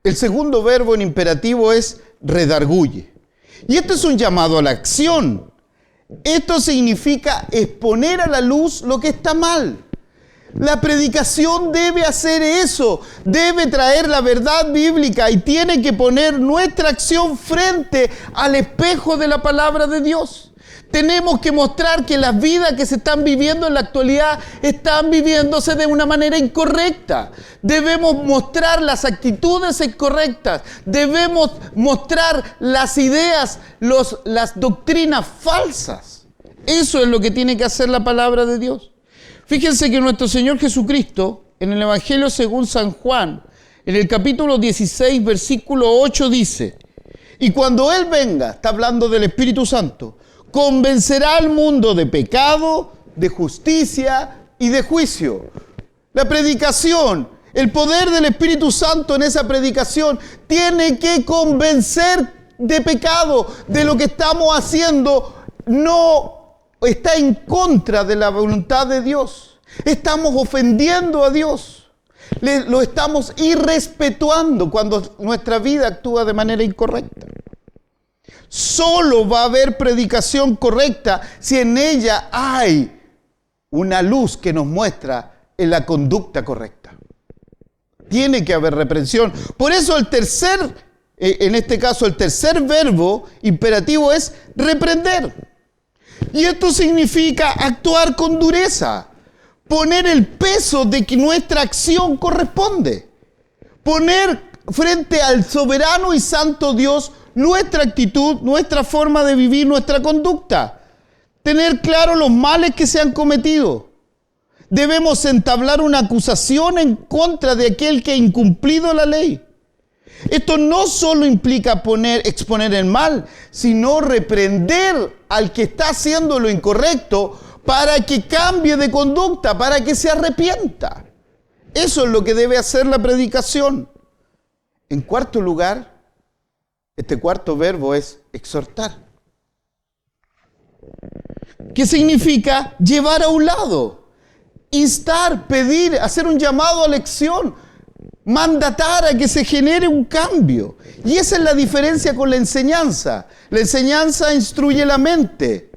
El segundo verbo en imperativo es redarguye. Y esto es un llamado a la acción. Esto significa exponer a la luz lo que está mal. La predicación debe hacer eso, debe traer la verdad bíblica y tiene que poner nuestra acción frente al espejo de la palabra de Dios. Tenemos que mostrar que las vidas que se están viviendo en la actualidad están viviéndose de una manera incorrecta. Debemos mostrar las actitudes incorrectas, debemos mostrar las ideas, las doctrinas falsas. Eso es lo que tiene que hacer la palabra de Dios. Fíjense que nuestro Señor Jesucristo en el Evangelio según San Juan, en el capítulo 16, versículo 8 dice: y cuando Él venga, está hablando del Espíritu Santo, convencerá al mundo de pecado, de justicia y de juicio. La predicación, el poder del Espíritu Santo en esa predicación tiene que convencer de pecado, de lo que estamos haciendo no está en contra de la voluntad de Dios. Estamos ofendiendo a Dios. Lo estamos irrespetuando cuando nuestra vida actúa de manera incorrecta. Solo va a haber predicación correcta si en ella hay una luz que nos muestra en la conducta correcta. Tiene que haber reprensión. Por eso en este caso el tercer verbo imperativo es reprender. Y esto significa actuar con dureza, poner el peso de que nuestra acción corresponde, poner frente al soberano y santo Dios nuestra actitud, nuestra forma de vivir, nuestra conducta, tener claro los males que se han cometido. Debemos entablar una acusación en contra de aquel que ha incumplido la ley. Esto no solo implica exponer el mal, sino reprender al que está haciendo lo incorrecto para que cambie de conducta, para que se arrepienta. Eso es lo que debe hacer la predicación. En cuarto lugar, este cuarto verbo es exhortar. ¿Qué significa llevar a un lado? Instar, pedir, hacer un llamado a la acción, mandatar a que se genere un cambio. Y esa es la diferencia con la enseñanza. La enseñanza instruye la mente.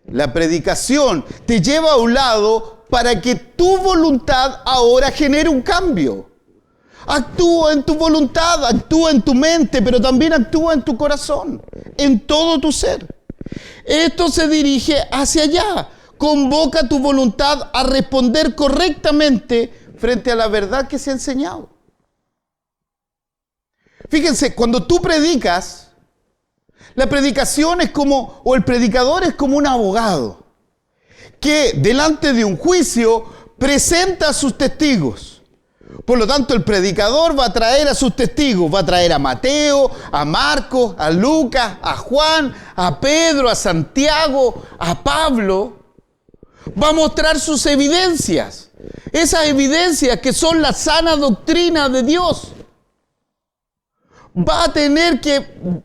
La predicación te lleva a un lado para que tu voluntad ahora genere un cambio. Actúa en tu voluntad, actúa en tu mente, pero también actúa en tu corazón, en todo tu ser. Esto se dirige hacia allá. Convoca tu voluntad a responder correctamente frente a la verdad que se ha enseñado. Fíjense, cuando tú predicas, la predicación es como, o el predicador es como un abogado que delante de un juicio presenta a sus testigos. Por lo tanto, el predicador va a traer a sus testigos, va a traer a Mateo, a Marcos, a Lucas, a Juan, a Pedro, a Santiago, a Pablo. Va a mostrar sus evidencias, esas evidencias que son la sana doctrina de Dios. Va a tener que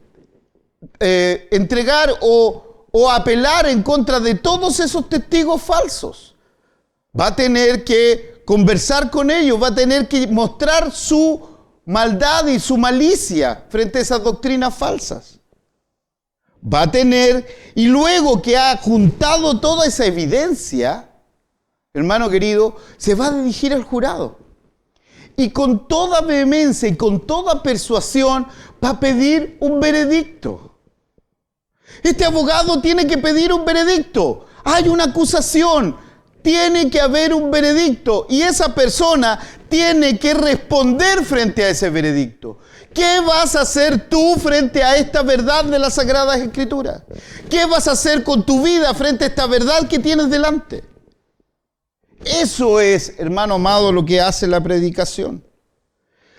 entregar o apelar en contra de todos esos testigos falsos. Va a tener que conversar con ellos, va a tener que mostrar su maldad y su malicia frente a esas doctrinas falsas. Va a tener, y luego que ha juntado toda esa evidencia, hermano querido, se va a dirigir al jurado. Y con toda vehemencia y con toda persuasión va a pedir un veredicto. Este abogado tiene que pedir un veredicto. Hay una acusación, tiene que haber un veredicto y esa persona tiene que responder frente a ese veredicto. ¿Qué vas a hacer tú frente a esta verdad de las Sagradas Escrituras? ¿Qué vas a hacer con tu vida frente a esta verdad que tienes delante? Eso es, hermano amado, lo que hace la predicación.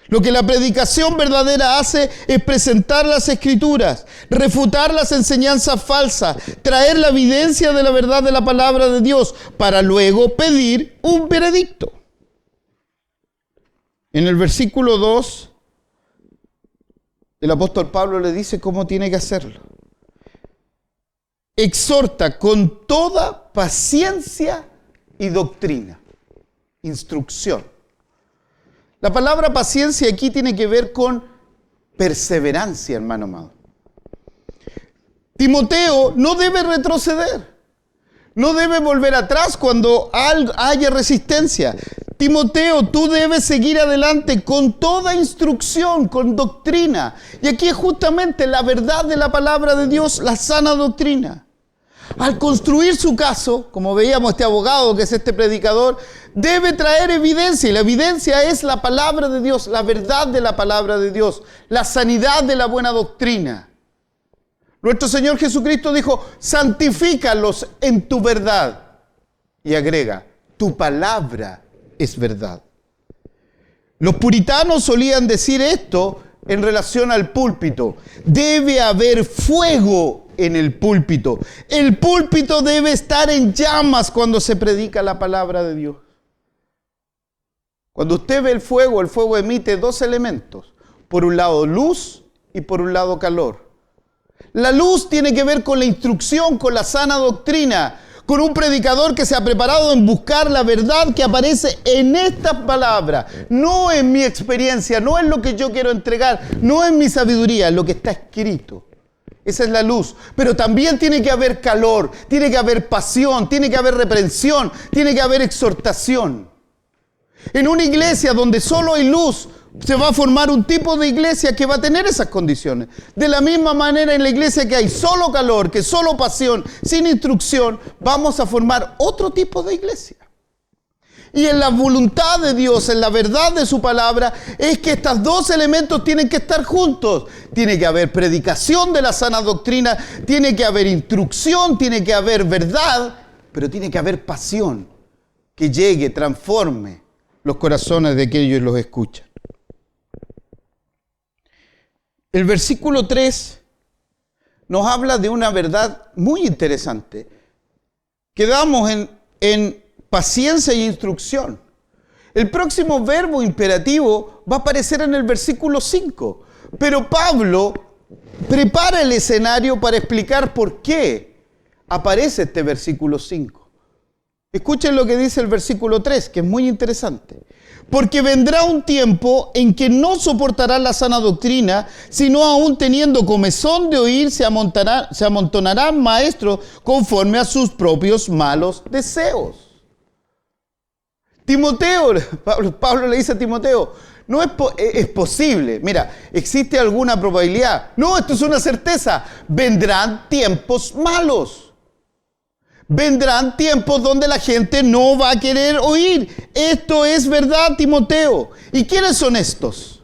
Lo que la predicación verdadera hace es presentar las Escrituras, refutar las enseñanzas falsas, traer la evidencia de la verdad de la palabra de Dios, para luego pedir un veredicto. En el versículo 2, el apóstol Pablo le dice cómo tiene que hacerlo. Exhorta con toda paciencia y doctrina, instrucción. La palabra paciencia aquí tiene que ver con perseverancia, hermano amado. Timoteo no debe retroceder, no debe volver atrás cuando haya resistencia. Timoteo, tú debes seguir adelante con toda instrucción, con doctrina. Y aquí es justamente la verdad de la palabra de Dios, la sana doctrina. Al construir su caso, como veíamos este abogado que es este predicador, debe traer evidencia, y la evidencia es la palabra de Dios, la verdad de la palabra de Dios, la sanidad de la buena doctrina. Nuestro Señor Jesucristo dijo, santifícalos en tu verdad. Y agrega, tu palabra es verdad. Los puritanos solían decir esto en relación al púlpito. Debe haber fuego en el púlpito. El púlpito debe estar en llamas cuando se predica la palabra de Dios. Cuando usted ve el fuego emite dos elementos. Por un lado luz y por un lado calor. La luz tiene que ver con la instrucción, con la sana doctrina, con un predicador que se ha preparado en buscar la verdad que aparece en estas palabras, no en mi experiencia, no en lo que yo quiero entregar, no en mi sabiduría, en lo que está escrito. Esa es la luz. Pero también tiene que haber calor, tiene que haber pasión, tiene que haber reprensión, tiene que haber exhortación. En una iglesia donde solo hay luz, se va a formar un tipo de iglesia que va a tener esas condiciones. De la misma manera, en la iglesia que hay solo calor, que solo pasión, sin instrucción, vamos a formar otro tipo de iglesia. Y en la voluntad de Dios, en la verdad de su palabra, es que estos dos elementos tienen que estar juntos. Tiene que haber predicación de la sana doctrina, tiene que haber instrucción, tiene que haber verdad, pero tiene que haber pasión que llegue, transforme los corazones de aquellos que los escuchan. El versículo 3 nos habla de una verdad muy interesante. Quedamos en paciencia y instrucción. El próximo verbo imperativo va a aparecer en el versículo 5. Pero Pablo prepara el escenario para explicar por qué aparece este versículo 5. Escuchen lo que dice el versículo 3, que es muy interesante. Porque vendrá un tiempo en que no soportarán la sana doctrina, sino aún teniendo comezón de oír, se amontonarán maestros conforme a sus propios malos deseos. Timoteo, Pablo le dice a Timoteo, no es posible. Mira, ¿existe alguna probabilidad? No, esto es una certeza. Vendrán tiempos malos. Vendrán tiempos donde la gente no va a querer oír. Esto es verdad, Timoteo. ¿Y quiénes son estos?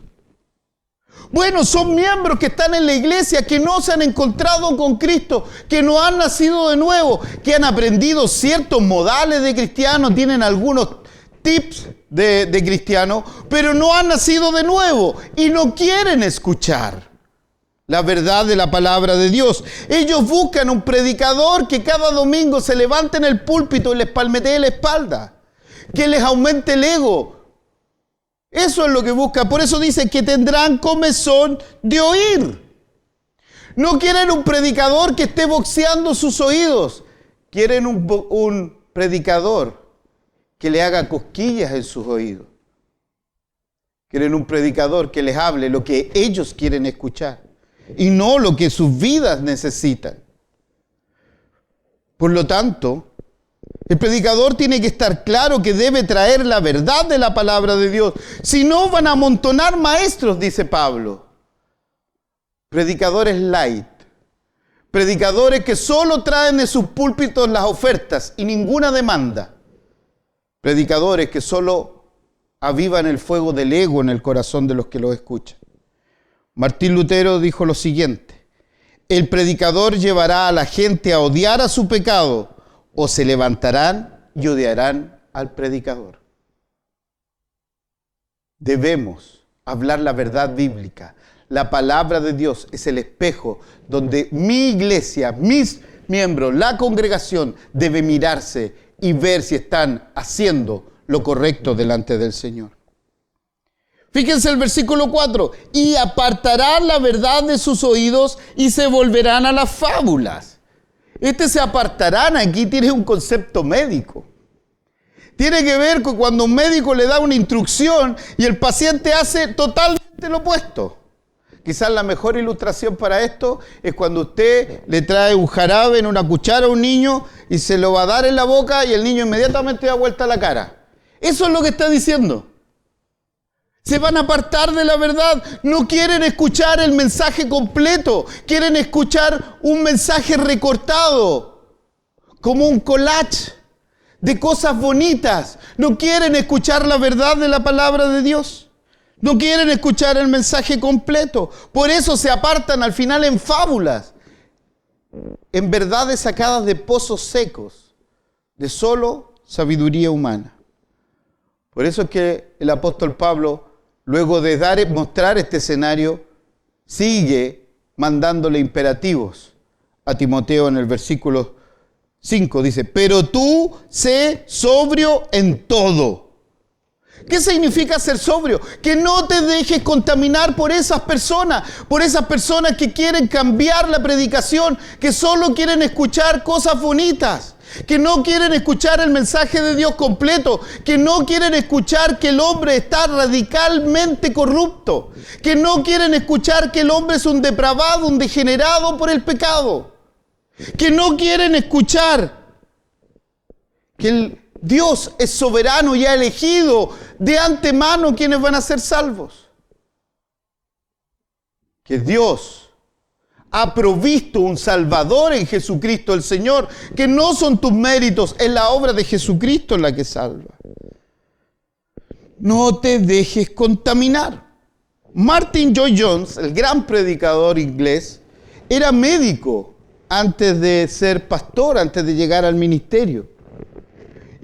Bueno, son miembros que están en la iglesia, que no se han encontrado con Cristo, que no han nacido de nuevo, que han aprendido ciertos modales de cristianos, tienen algunos tips de cristianos, pero no han nacido de nuevo y no quieren escuchar la verdad de la palabra de Dios. Ellos buscan un predicador que cada domingo se levante en el púlpito y les palmetee la espalda, que les aumente el ego. Eso es lo que buscan. Por eso dice que tendrán comezón de oír. No quieren un predicador que esté boxeando sus oídos. Quieren un predicador que le haga cosquillas en sus oídos. Quieren un predicador que les hable lo que ellos quieren escuchar y no lo que sus vidas necesitan. Por lo tanto, el predicador tiene que estar claro que debe traer la verdad de la palabra de Dios. Si no, van a amontonar maestros, dice Pablo. Predicadores light. Predicadores que solo traen de sus púlpitos las ofertas y ninguna demanda. Predicadores que solo avivan el fuego del ego en el corazón de los que los escuchan. Martín Lutero dijo lo siguiente: el predicador llevará a la gente a odiar a su pecado, o se levantarán y odiarán al predicador. Debemos hablar la verdad bíblica. La palabra de Dios es el espejo donde mi iglesia, mis miembros, la congregación debe mirarse y ver si están haciendo lo correcto delante del Señor. Fíjense el versículo 4. Y apartarán la verdad de sus oídos y se volverán a las fábulas. Se apartarán aquí tiene un concepto médico. Tiene que ver con cuando un médico le da una instrucción y el paciente hace totalmente lo opuesto. Quizás la mejor ilustración para esto es cuando usted le trae un jarabe en una cuchara a un niño y se lo va a dar en la boca y el niño inmediatamente da vuelta a la cara. Eso es lo que está diciendo. Se van a apartar de la verdad. No quieren escuchar el mensaje completo. Quieren escuchar un mensaje recortado, como un collage de cosas bonitas. No quieren escuchar la verdad de la palabra de Dios. No quieren escuchar el mensaje completo. Por eso se apartan al final en fábulas, en verdades sacadas de pozos secos, de solo sabiduría humana. Por eso es que el apóstol Pablo luego de mostrar este escenario, sigue mandándole imperativos a Timoteo en el versículo 5. Dice, pero tú sé sobrio en todo. ¿Qué significa ser sobrio? Que no te dejes contaminar por esas personas que quieren cambiar la predicación, que solo quieren escuchar cosas bonitas, que no quieren escuchar el mensaje de Dios completo, que no quieren escuchar que el hombre está radicalmente corrupto, que no quieren escuchar que el hombre es un depravado, un degenerado por el pecado, que no quieren escuchar que Dios es soberano y ha elegido de antemano quienes van a ser salvos. Que Dios ha provisto un Salvador en Jesucristo el Señor, que no son tus méritos, es la obra de Jesucristo la que salva. No te dejes contaminar. Martin Lloyd-Jones, el gran predicador inglés, era médico antes de ser pastor, antes de llegar al ministerio.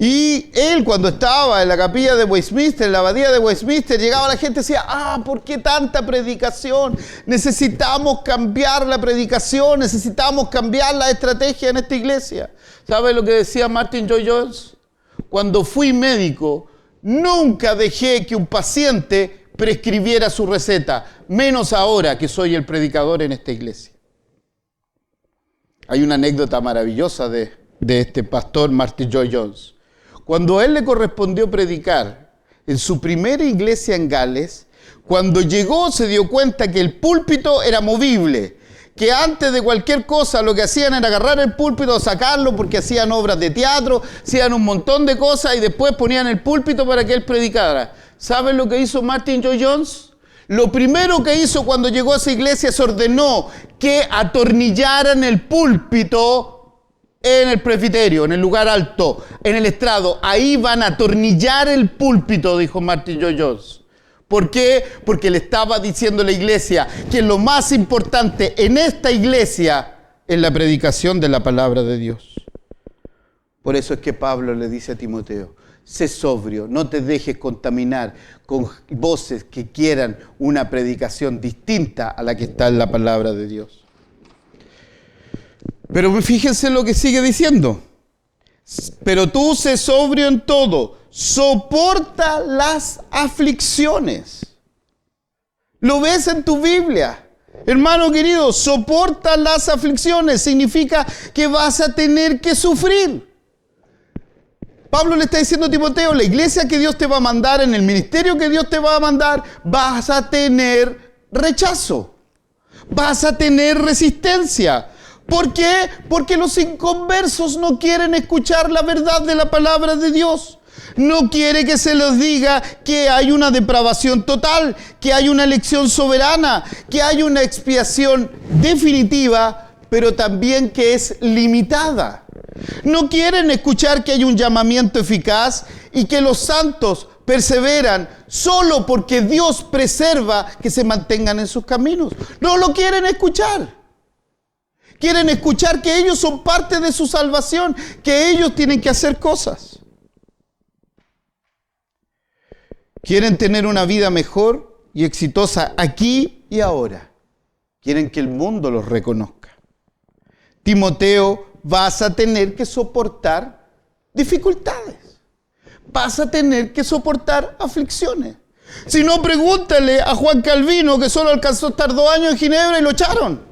Y él, cuando estaba en la capilla de Westminster, en la abadía de Westminster, llegaba la gente y decía, ¿por qué tanta predicación? Necesitamos cambiar la predicación, necesitamos cambiar la estrategia en esta iglesia. ¿Sabe lo que decía Martin Lloyd-Jones? Cuando fui médico, nunca dejé que un paciente prescribiera su receta, menos ahora que soy el predicador en esta iglesia. Hay una anécdota maravillosa de este pastor Martin Lloyd-Jones. Cuando a él le correspondió predicar en su primera iglesia en Gales, cuando llegó se dio cuenta que el púlpito era movible, que antes de cualquier cosa lo que hacían era agarrar el púlpito, sacarlo porque hacían obras de teatro, hacían un montón de cosas y después ponían el púlpito para que él predicara. ¿Saben lo que hizo Martin Lloyd-Jones? Lo primero que hizo cuando llegó a esa iglesia se ordenó que atornillaran el púlpito en el presbiterio, en el lugar alto, en el estrado. Ahí van a atornillar el púlpito, dijo Martin Lloyd-Jones. ¿Por qué? Porque le estaba diciendo a la iglesia que lo más importante en esta iglesia es la predicación de la palabra de Dios. Por eso es que Pablo le dice a Timoteo, sé sobrio, no te dejes contaminar con voces que quieran una predicación distinta a la que está en la palabra de Dios. Pero fíjense lo que sigue diciendo. Pero tú sé sobrio en todo, soporta las aflicciones. ¿Lo ves en tu Biblia? Hermano querido, soporta las aflicciones. Significa que vas a tener que sufrir. Pablo le está diciendo a Timoteo, la iglesia que Dios te va a mandar, en el ministerio que Dios te va a mandar, vas a tener rechazo. Vas a tener resistencia. ¿Por qué? Porque los inconversos no quieren escuchar la verdad de la palabra de Dios. No quiere que se les diga que hay una depravación total, que hay una elección soberana, que hay una expiación definitiva, pero también que es limitada. No quieren escuchar que hay un llamamiento eficaz y que los santos perseveran solo porque Dios preserva que se mantengan en sus caminos. No lo quieren escuchar. Quieren escuchar que ellos son parte de su salvación, que ellos tienen que hacer cosas. Quieren tener una vida mejor y exitosa aquí y ahora. Quieren que el mundo los reconozca. Timoteo, vas a tener que soportar dificultades. Vas a tener que soportar aflicciones. Si no, pregúntale a Juan Calvino, que solo alcanzó a estar 2 años en Ginebra y lo echaron.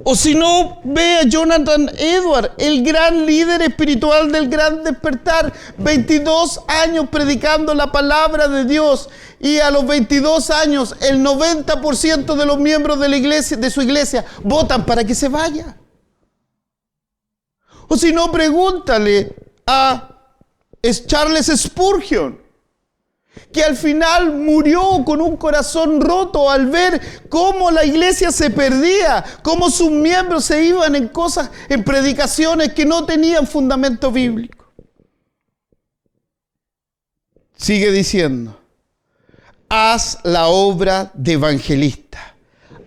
O si no, ve a Jonathan Edwards, el gran líder espiritual del Gran Despertar, 22 años predicando la palabra de Dios, y a los 22 años el 90% de los miembros de la iglesia, de su iglesia, votan para que se vaya. O si no, pregúntale a Charles Spurgeon, que al final murió con un corazón roto al ver cómo la iglesia se perdía, cómo sus miembros se iban en cosas, en predicaciones que no tenían fundamento bíblico. Sigue diciendo, haz la obra de evangelista,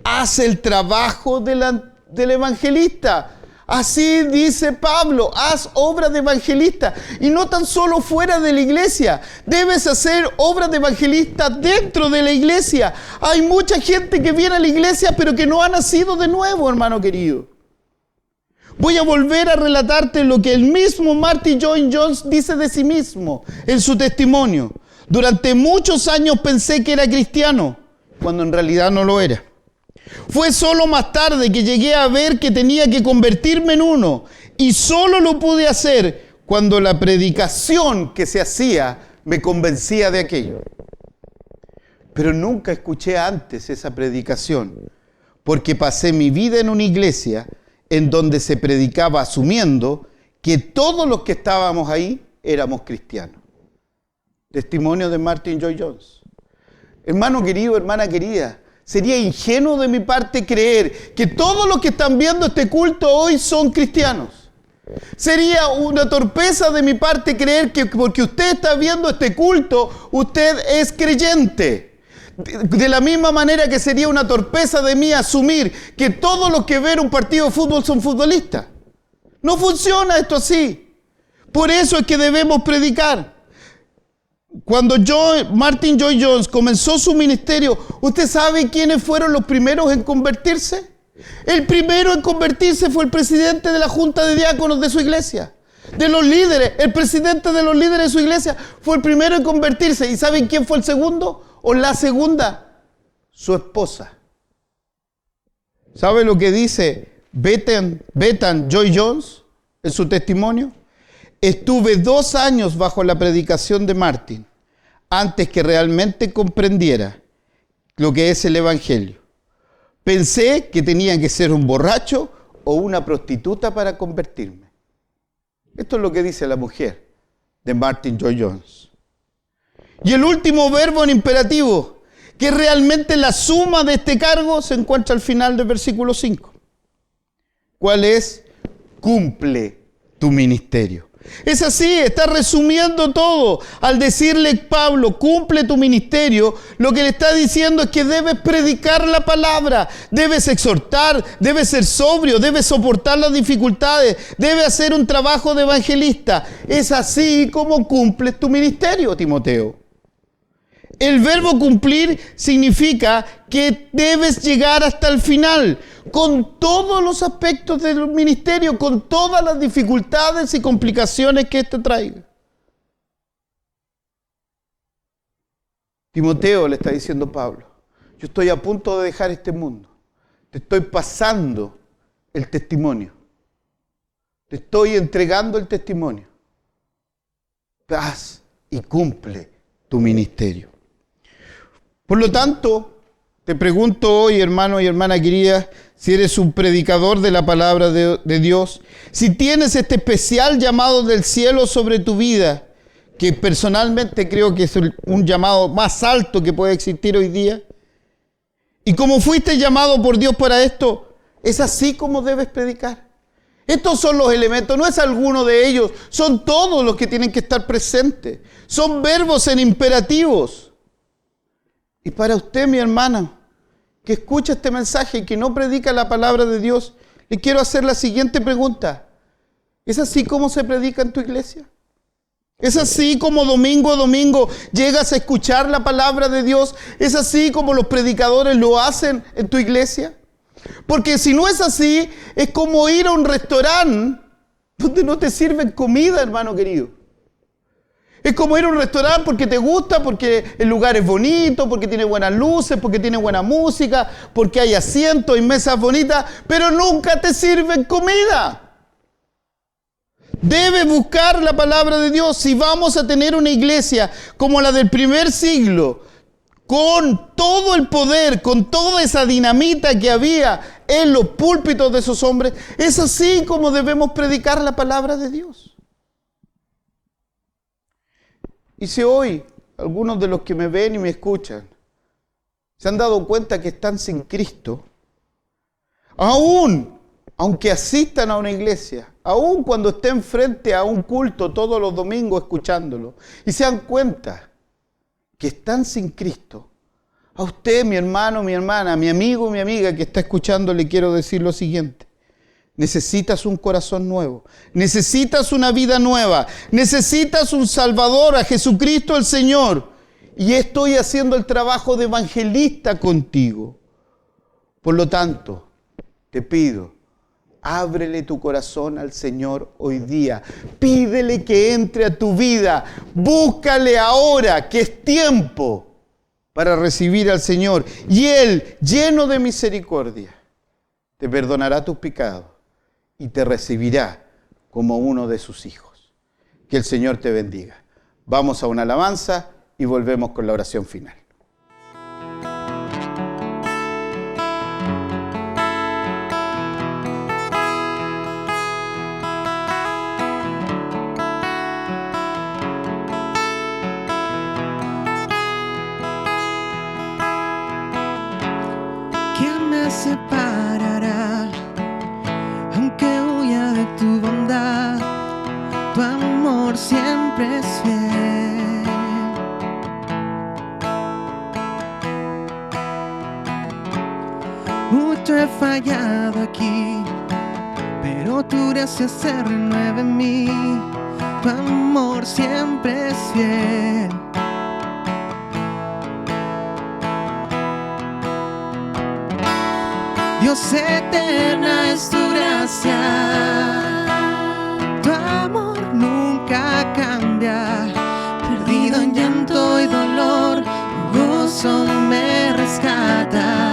haz el trabajo del evangelista. Así dice Pablo, haz obra de evangelista. Y no tan solo fuera de la iglesia, debes hacer obra de evangelista dentro de la iglesia. Hay mucha gente que viene a la iglesia pero que no ha nacido de nuevo, hermano querido. Voy a volver a relatarte lo que el mismo Martyn Lloyd-Jones dice de sí mismo en su testimonio. Durante muchos años pensé que era cristiano, cuando en realidad no lo era. Fue solo más tarde que llegué a ver que tenía que convertirme en uno, y solo lo pude hacer cuando la predicación que se hacía me convencía de aquello. Pero nunca escuché antes esa predicación, porque pasé mi vida en una iglesia en donde se predicaba asumiendo que todos los que estábamos ahí éramos cristianos. Testimonio de Martyn Lloyd-Jones. Hermano querido, hermana querida, sería ingenuo de mi parte creer que todos los que están viendo este culto hoy son cristianos. Sería una torpeza de mi parte creer que porque usted está viendo este culto, usted es creyente. De la misma manera que sería una torpeza de mí asumir que todos los que ven un partido de fútbol son futbolistas. No funciona esto así. Por eso es que debemos predicar. Cuando Martyn Lloyd-Jones comenzó su ministerio, ¿usted sabe quiénes fueron los primeros en convertirse? El primero en convertirse fue el presidente de la Junta de Diáconos de su iglesia. De los líderes, el presidente de los líderes de su iglesia fue el primero en convertirse. ¿Y saben quién fue el segundo o la segunda? Su esposa. ¿Sabe lo que dice Bethan Lloyd-Jones en su testimonio? Estuve 2 años bajo la predicación de Martyn antes que realmente comprendiera lo que es el evangelio. Pensé que tenía que ser un borracho o una prostituta para convertirme. Esto es lo que dice la mujer de Martyn Lloyd-Jones. Y el último verbo en imperativo, que realmente la suma de este cargo, se encuentra al final del versículo 5. ¿Cuál es? Cumple tu ministerio. Es así, está resumiendo todo. Al decirle Pablo, cumple tu ministerio, lo que le está diciendo es que debes predicar la palabra, debes exhortar, debes ser sobrio, debes soportar las dificultades, debes hacer un trabajo de evangelista. Es así como cumples tu ministerio, Timoteo. El verbo cumplir significa que debes llegar hasta el final, con todos los aspectos del ministerio, con todas las dificultades y complicaciones que esto traiga. Timoteo, le está diciendo Pablo, yo estoy a punto de dejar este mundo. Te estoy pasando el testimonio. Te estoy entregando el testimonio. Haz y cumple tu ministerio. Por lo tanto, te pregunto hoy, hermano y hermana querida, si eres un predicador de la palabra de Dios, si tienes este especial llamado del cielo sobre tu vida, que personalmente creo que es un llamado más alto que puede existir hoy día, y como fuiste llamado por Dios para esto, es así como debes predicar. Estos son los elementos, no es alguno de ellos, son todos los que tienen que estar presentes. Son verbos en imperativos. Y para usted, mi hermana, que escucha este mensaje y que no predica la palabra de Dios, le quiero hacer la siguiente pregunta. ¿Es así como se predica en tu iglesia? ¿Es así como domingo a domingo llegas a escuchar la palabra de Dios? ¿Es así como los predicadores lo hacen en tu iglesia? Porque si no es así, es como ir a un restaurante donde no te sirven comida, hermano querido. Es como ir a un restaurante porque te gusta, porque el lugar es bonito, porque tiene buenas luces, porque tiene buena música, porque hay asientos y mesas bonitas, pero nunca te sirven comida. Debes buscar la palabra de Dios. Si vamos a tener una iglesia como la del primer siglo, con todo el poder, con toda esa dinamita que había en los púlpitos de esos hombres, es así como debemos predicar la palabra de Dios. Y si hoy algunos de los que me ven y me escuchan se han dado cuenta que están sin Cristo, aunque asistan a una iglesia, aun cuando estén frente a un culto todos los domingos escuchándolo, y se dan cuenta que están sin Cristo, a usted, mi hermano, mi hermana, mi amigo, mi amiga que está escuchando, le quiero decir lo siguiente. Necesitas un corazón nuevo, necesitas una vida nueva, necesitas un Salvador, a Jesucristo el Señor. Y estoy haciendo el trabajo de evangelista contigo. Por lo tanto, te pido, ábrele tu corazón al Señor hoy día. Pídele que entre a tu vida. Búscale ahora, que es tiempo para recibir al Señor. Y Él, lleno de misericordia, te perdonará tus pecados y te recibirá como uno de sus hijos. Que el Señor te bendiga. Vamos a una alabanza y volvemos con la oración final. ¿Quién me separará? Aunque huya de tu bondad, tu amor siempre es fiel. Mucho he fallado aquí, pero tu gracia se renueva en mí. Tu amor siempre es fiel. Dios, eterna es tu gracia, tu amor nunca cambia. Perdido en llanto y dolor, tu gozo me rescata.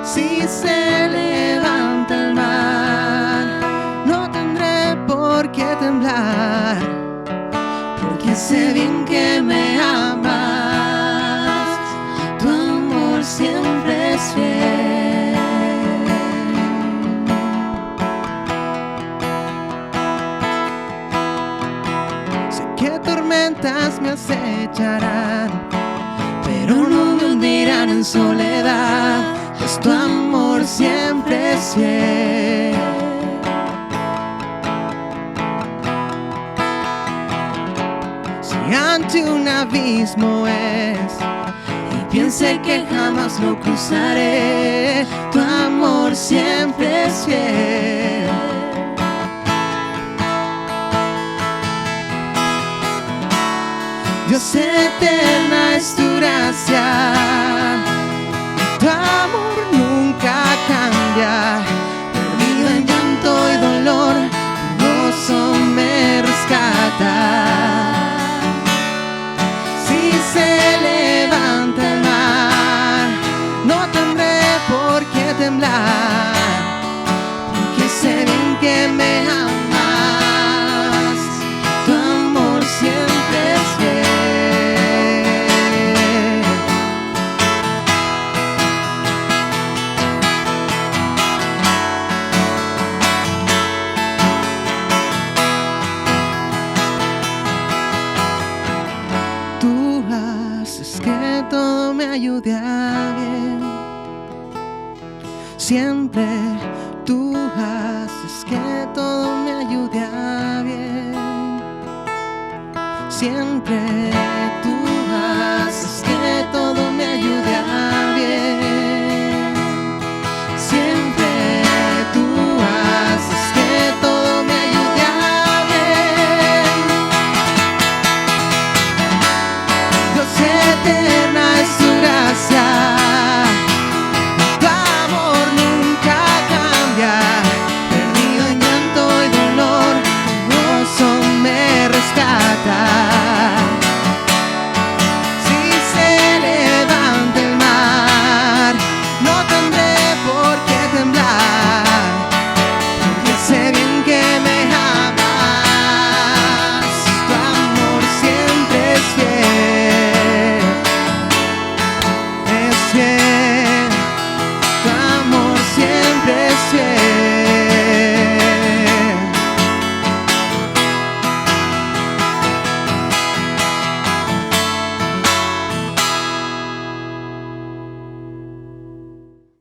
Si se levanta el mar, no tendré por qué temblar, porque sé bien que me amas. Tu amor siempre es fiel. Sé que tormentas me acecharán, pero no me hundirán en soledad, pues tu amor siempre es fiel. Si ante un abismo es y piense que jamás lo cruzaré, tu amor siempre es fiel. Dios, eterna es tu gracia, tu amor nunca cambia. Perdido en llanto y dolor, tu gozo me rescata. Si se levanta el mar, no tendré por qué temblar, porque sé bien que me amas. Tu amor siempre es fiel. Tú haces que todo me ayude a bien. Siempre tú haces que todo me ayude a bien. Siempre tú haces que todo me ayude a bien. Siempre tú haces que todo me ayude a bien. Dios, eterna es tu gracia, tu amor nunca cambia. Perdido en llanto y dolor, tu gozo me rescata. Si se levanta el mar, no tendré por qué temblar, porque sé bien que me amas. Tu amor siempre es fiel, es fiel. Tu amor siempre es fiel.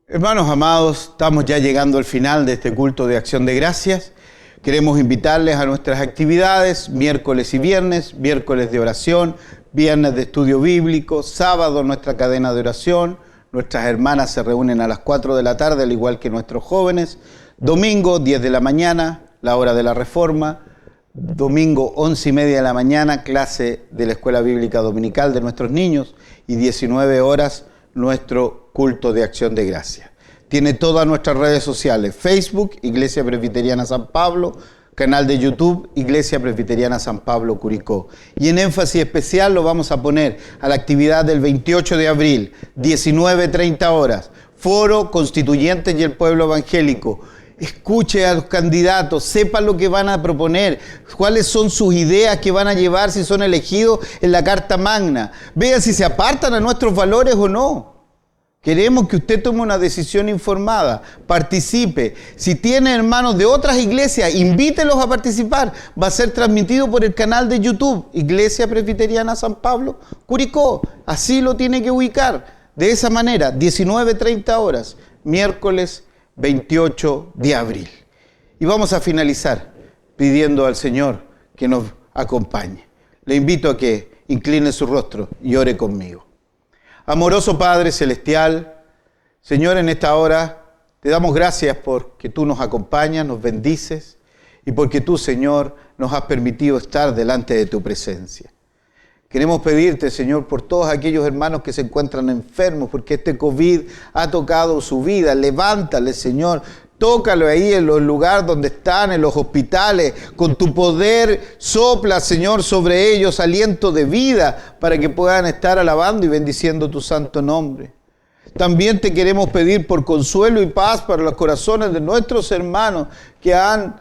Hermanos amados, estamos ya llegando al final de este culto de acción de gracias. Queremos invitarles a nuestras actividades, miércoles y viernes, miércoles de oración, viernes de estudio bíblico, sábado nuestra cadena de oración, Nuestras hermanas se reúnen a las 4 de la tarde, al igual que nuestros jóvenes. Domingo, 10 de la mañana, la hora de la Reforma. Domingo, 11:30 de la mañana, clase de la Escuela Bíblica Dominical de nuestros niños. Y 19 horas, nuestro culto de acción de gracia. Tiene todas nuestras redes sociales: Facebook, Iglesia Presbiteriana San Pablo, canal de YouTube, Iglesia Presbiteriana San Pablo, Curicó. Y en énfasis especial lo vamos a poner a la actividad del 28 de abril, 19:30 horas, Foro Constituyentes y el Pueblo Evangélico. Escuche a los candidatos, sepa lo que van a proponer, cuáles son sus ideas que van a llevar si son elegidos en la Carta Magna. Vea si se apartan a nuestros valores o no. Queremos que usted tome una decisión informada, participe. Si tiene hermanos de otras iglesias, invítelos a participar. Va a ser transmitido por el canal de YouTube, Iglesia Presbiteriana San Pablo, Curicó. Así lo tiene que ubicar. De esa manera, 19:30 horas, miércoles 28 de abril. Y vamos a finalizar pidiendo al Señor que nos acompañe. Le invito a que incline su rostro y ore conmigo. Amoroso Padre Celestial, Señor, en esta hora te damos gracias porque tú nos acompañas, nos bendices y porque tú, Señor, nos has permitido estar delante de tu presencia. Queremos pedirte, Señor, por todos aquellos hermanos que se encuentran enfermos, porque este COVID ha tocado su vida. Levántale, Señor. Tócalo ahí en los lugares donde están, en los hospitales. Con tu poder sopla, Señor, sobre ellos aliento de vida para que puedan estar alabando y bendiciendo tu santo nombre. También te queremos pedir por consuelo y paz para los corazones de nuestros hermanos que han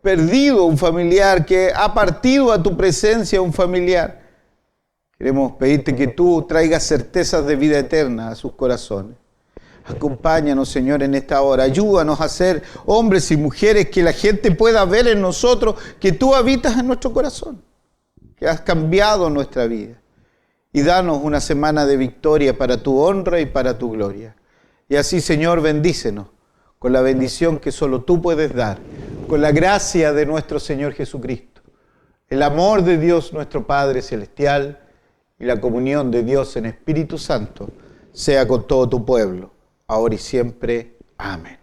perdido un familiar, que ha partido a tu presencia un familiar. Queremos pedirte que tú traigas certezas de vida eterna a sus corazones. Acompáñanos, Señor, en esta hora. Ayúdanos a ser hombres y mujeres que la gente pueda ver en nosotros que tú habitas en nuestro corazón, que has cambiado nuestra vida. Y danos una semana de victoria para tu honra y para tu gloria. Y así, Señor, bendícenos con la bendición que solo tú puedes dar, con la gracia de nuestro Señor Jesucristo, el amor de Dios nuestro Padre Celestial, y la comunión de Dios en Espíritu Santo sea con todo tu pueblo, ahora y siempre. Amén.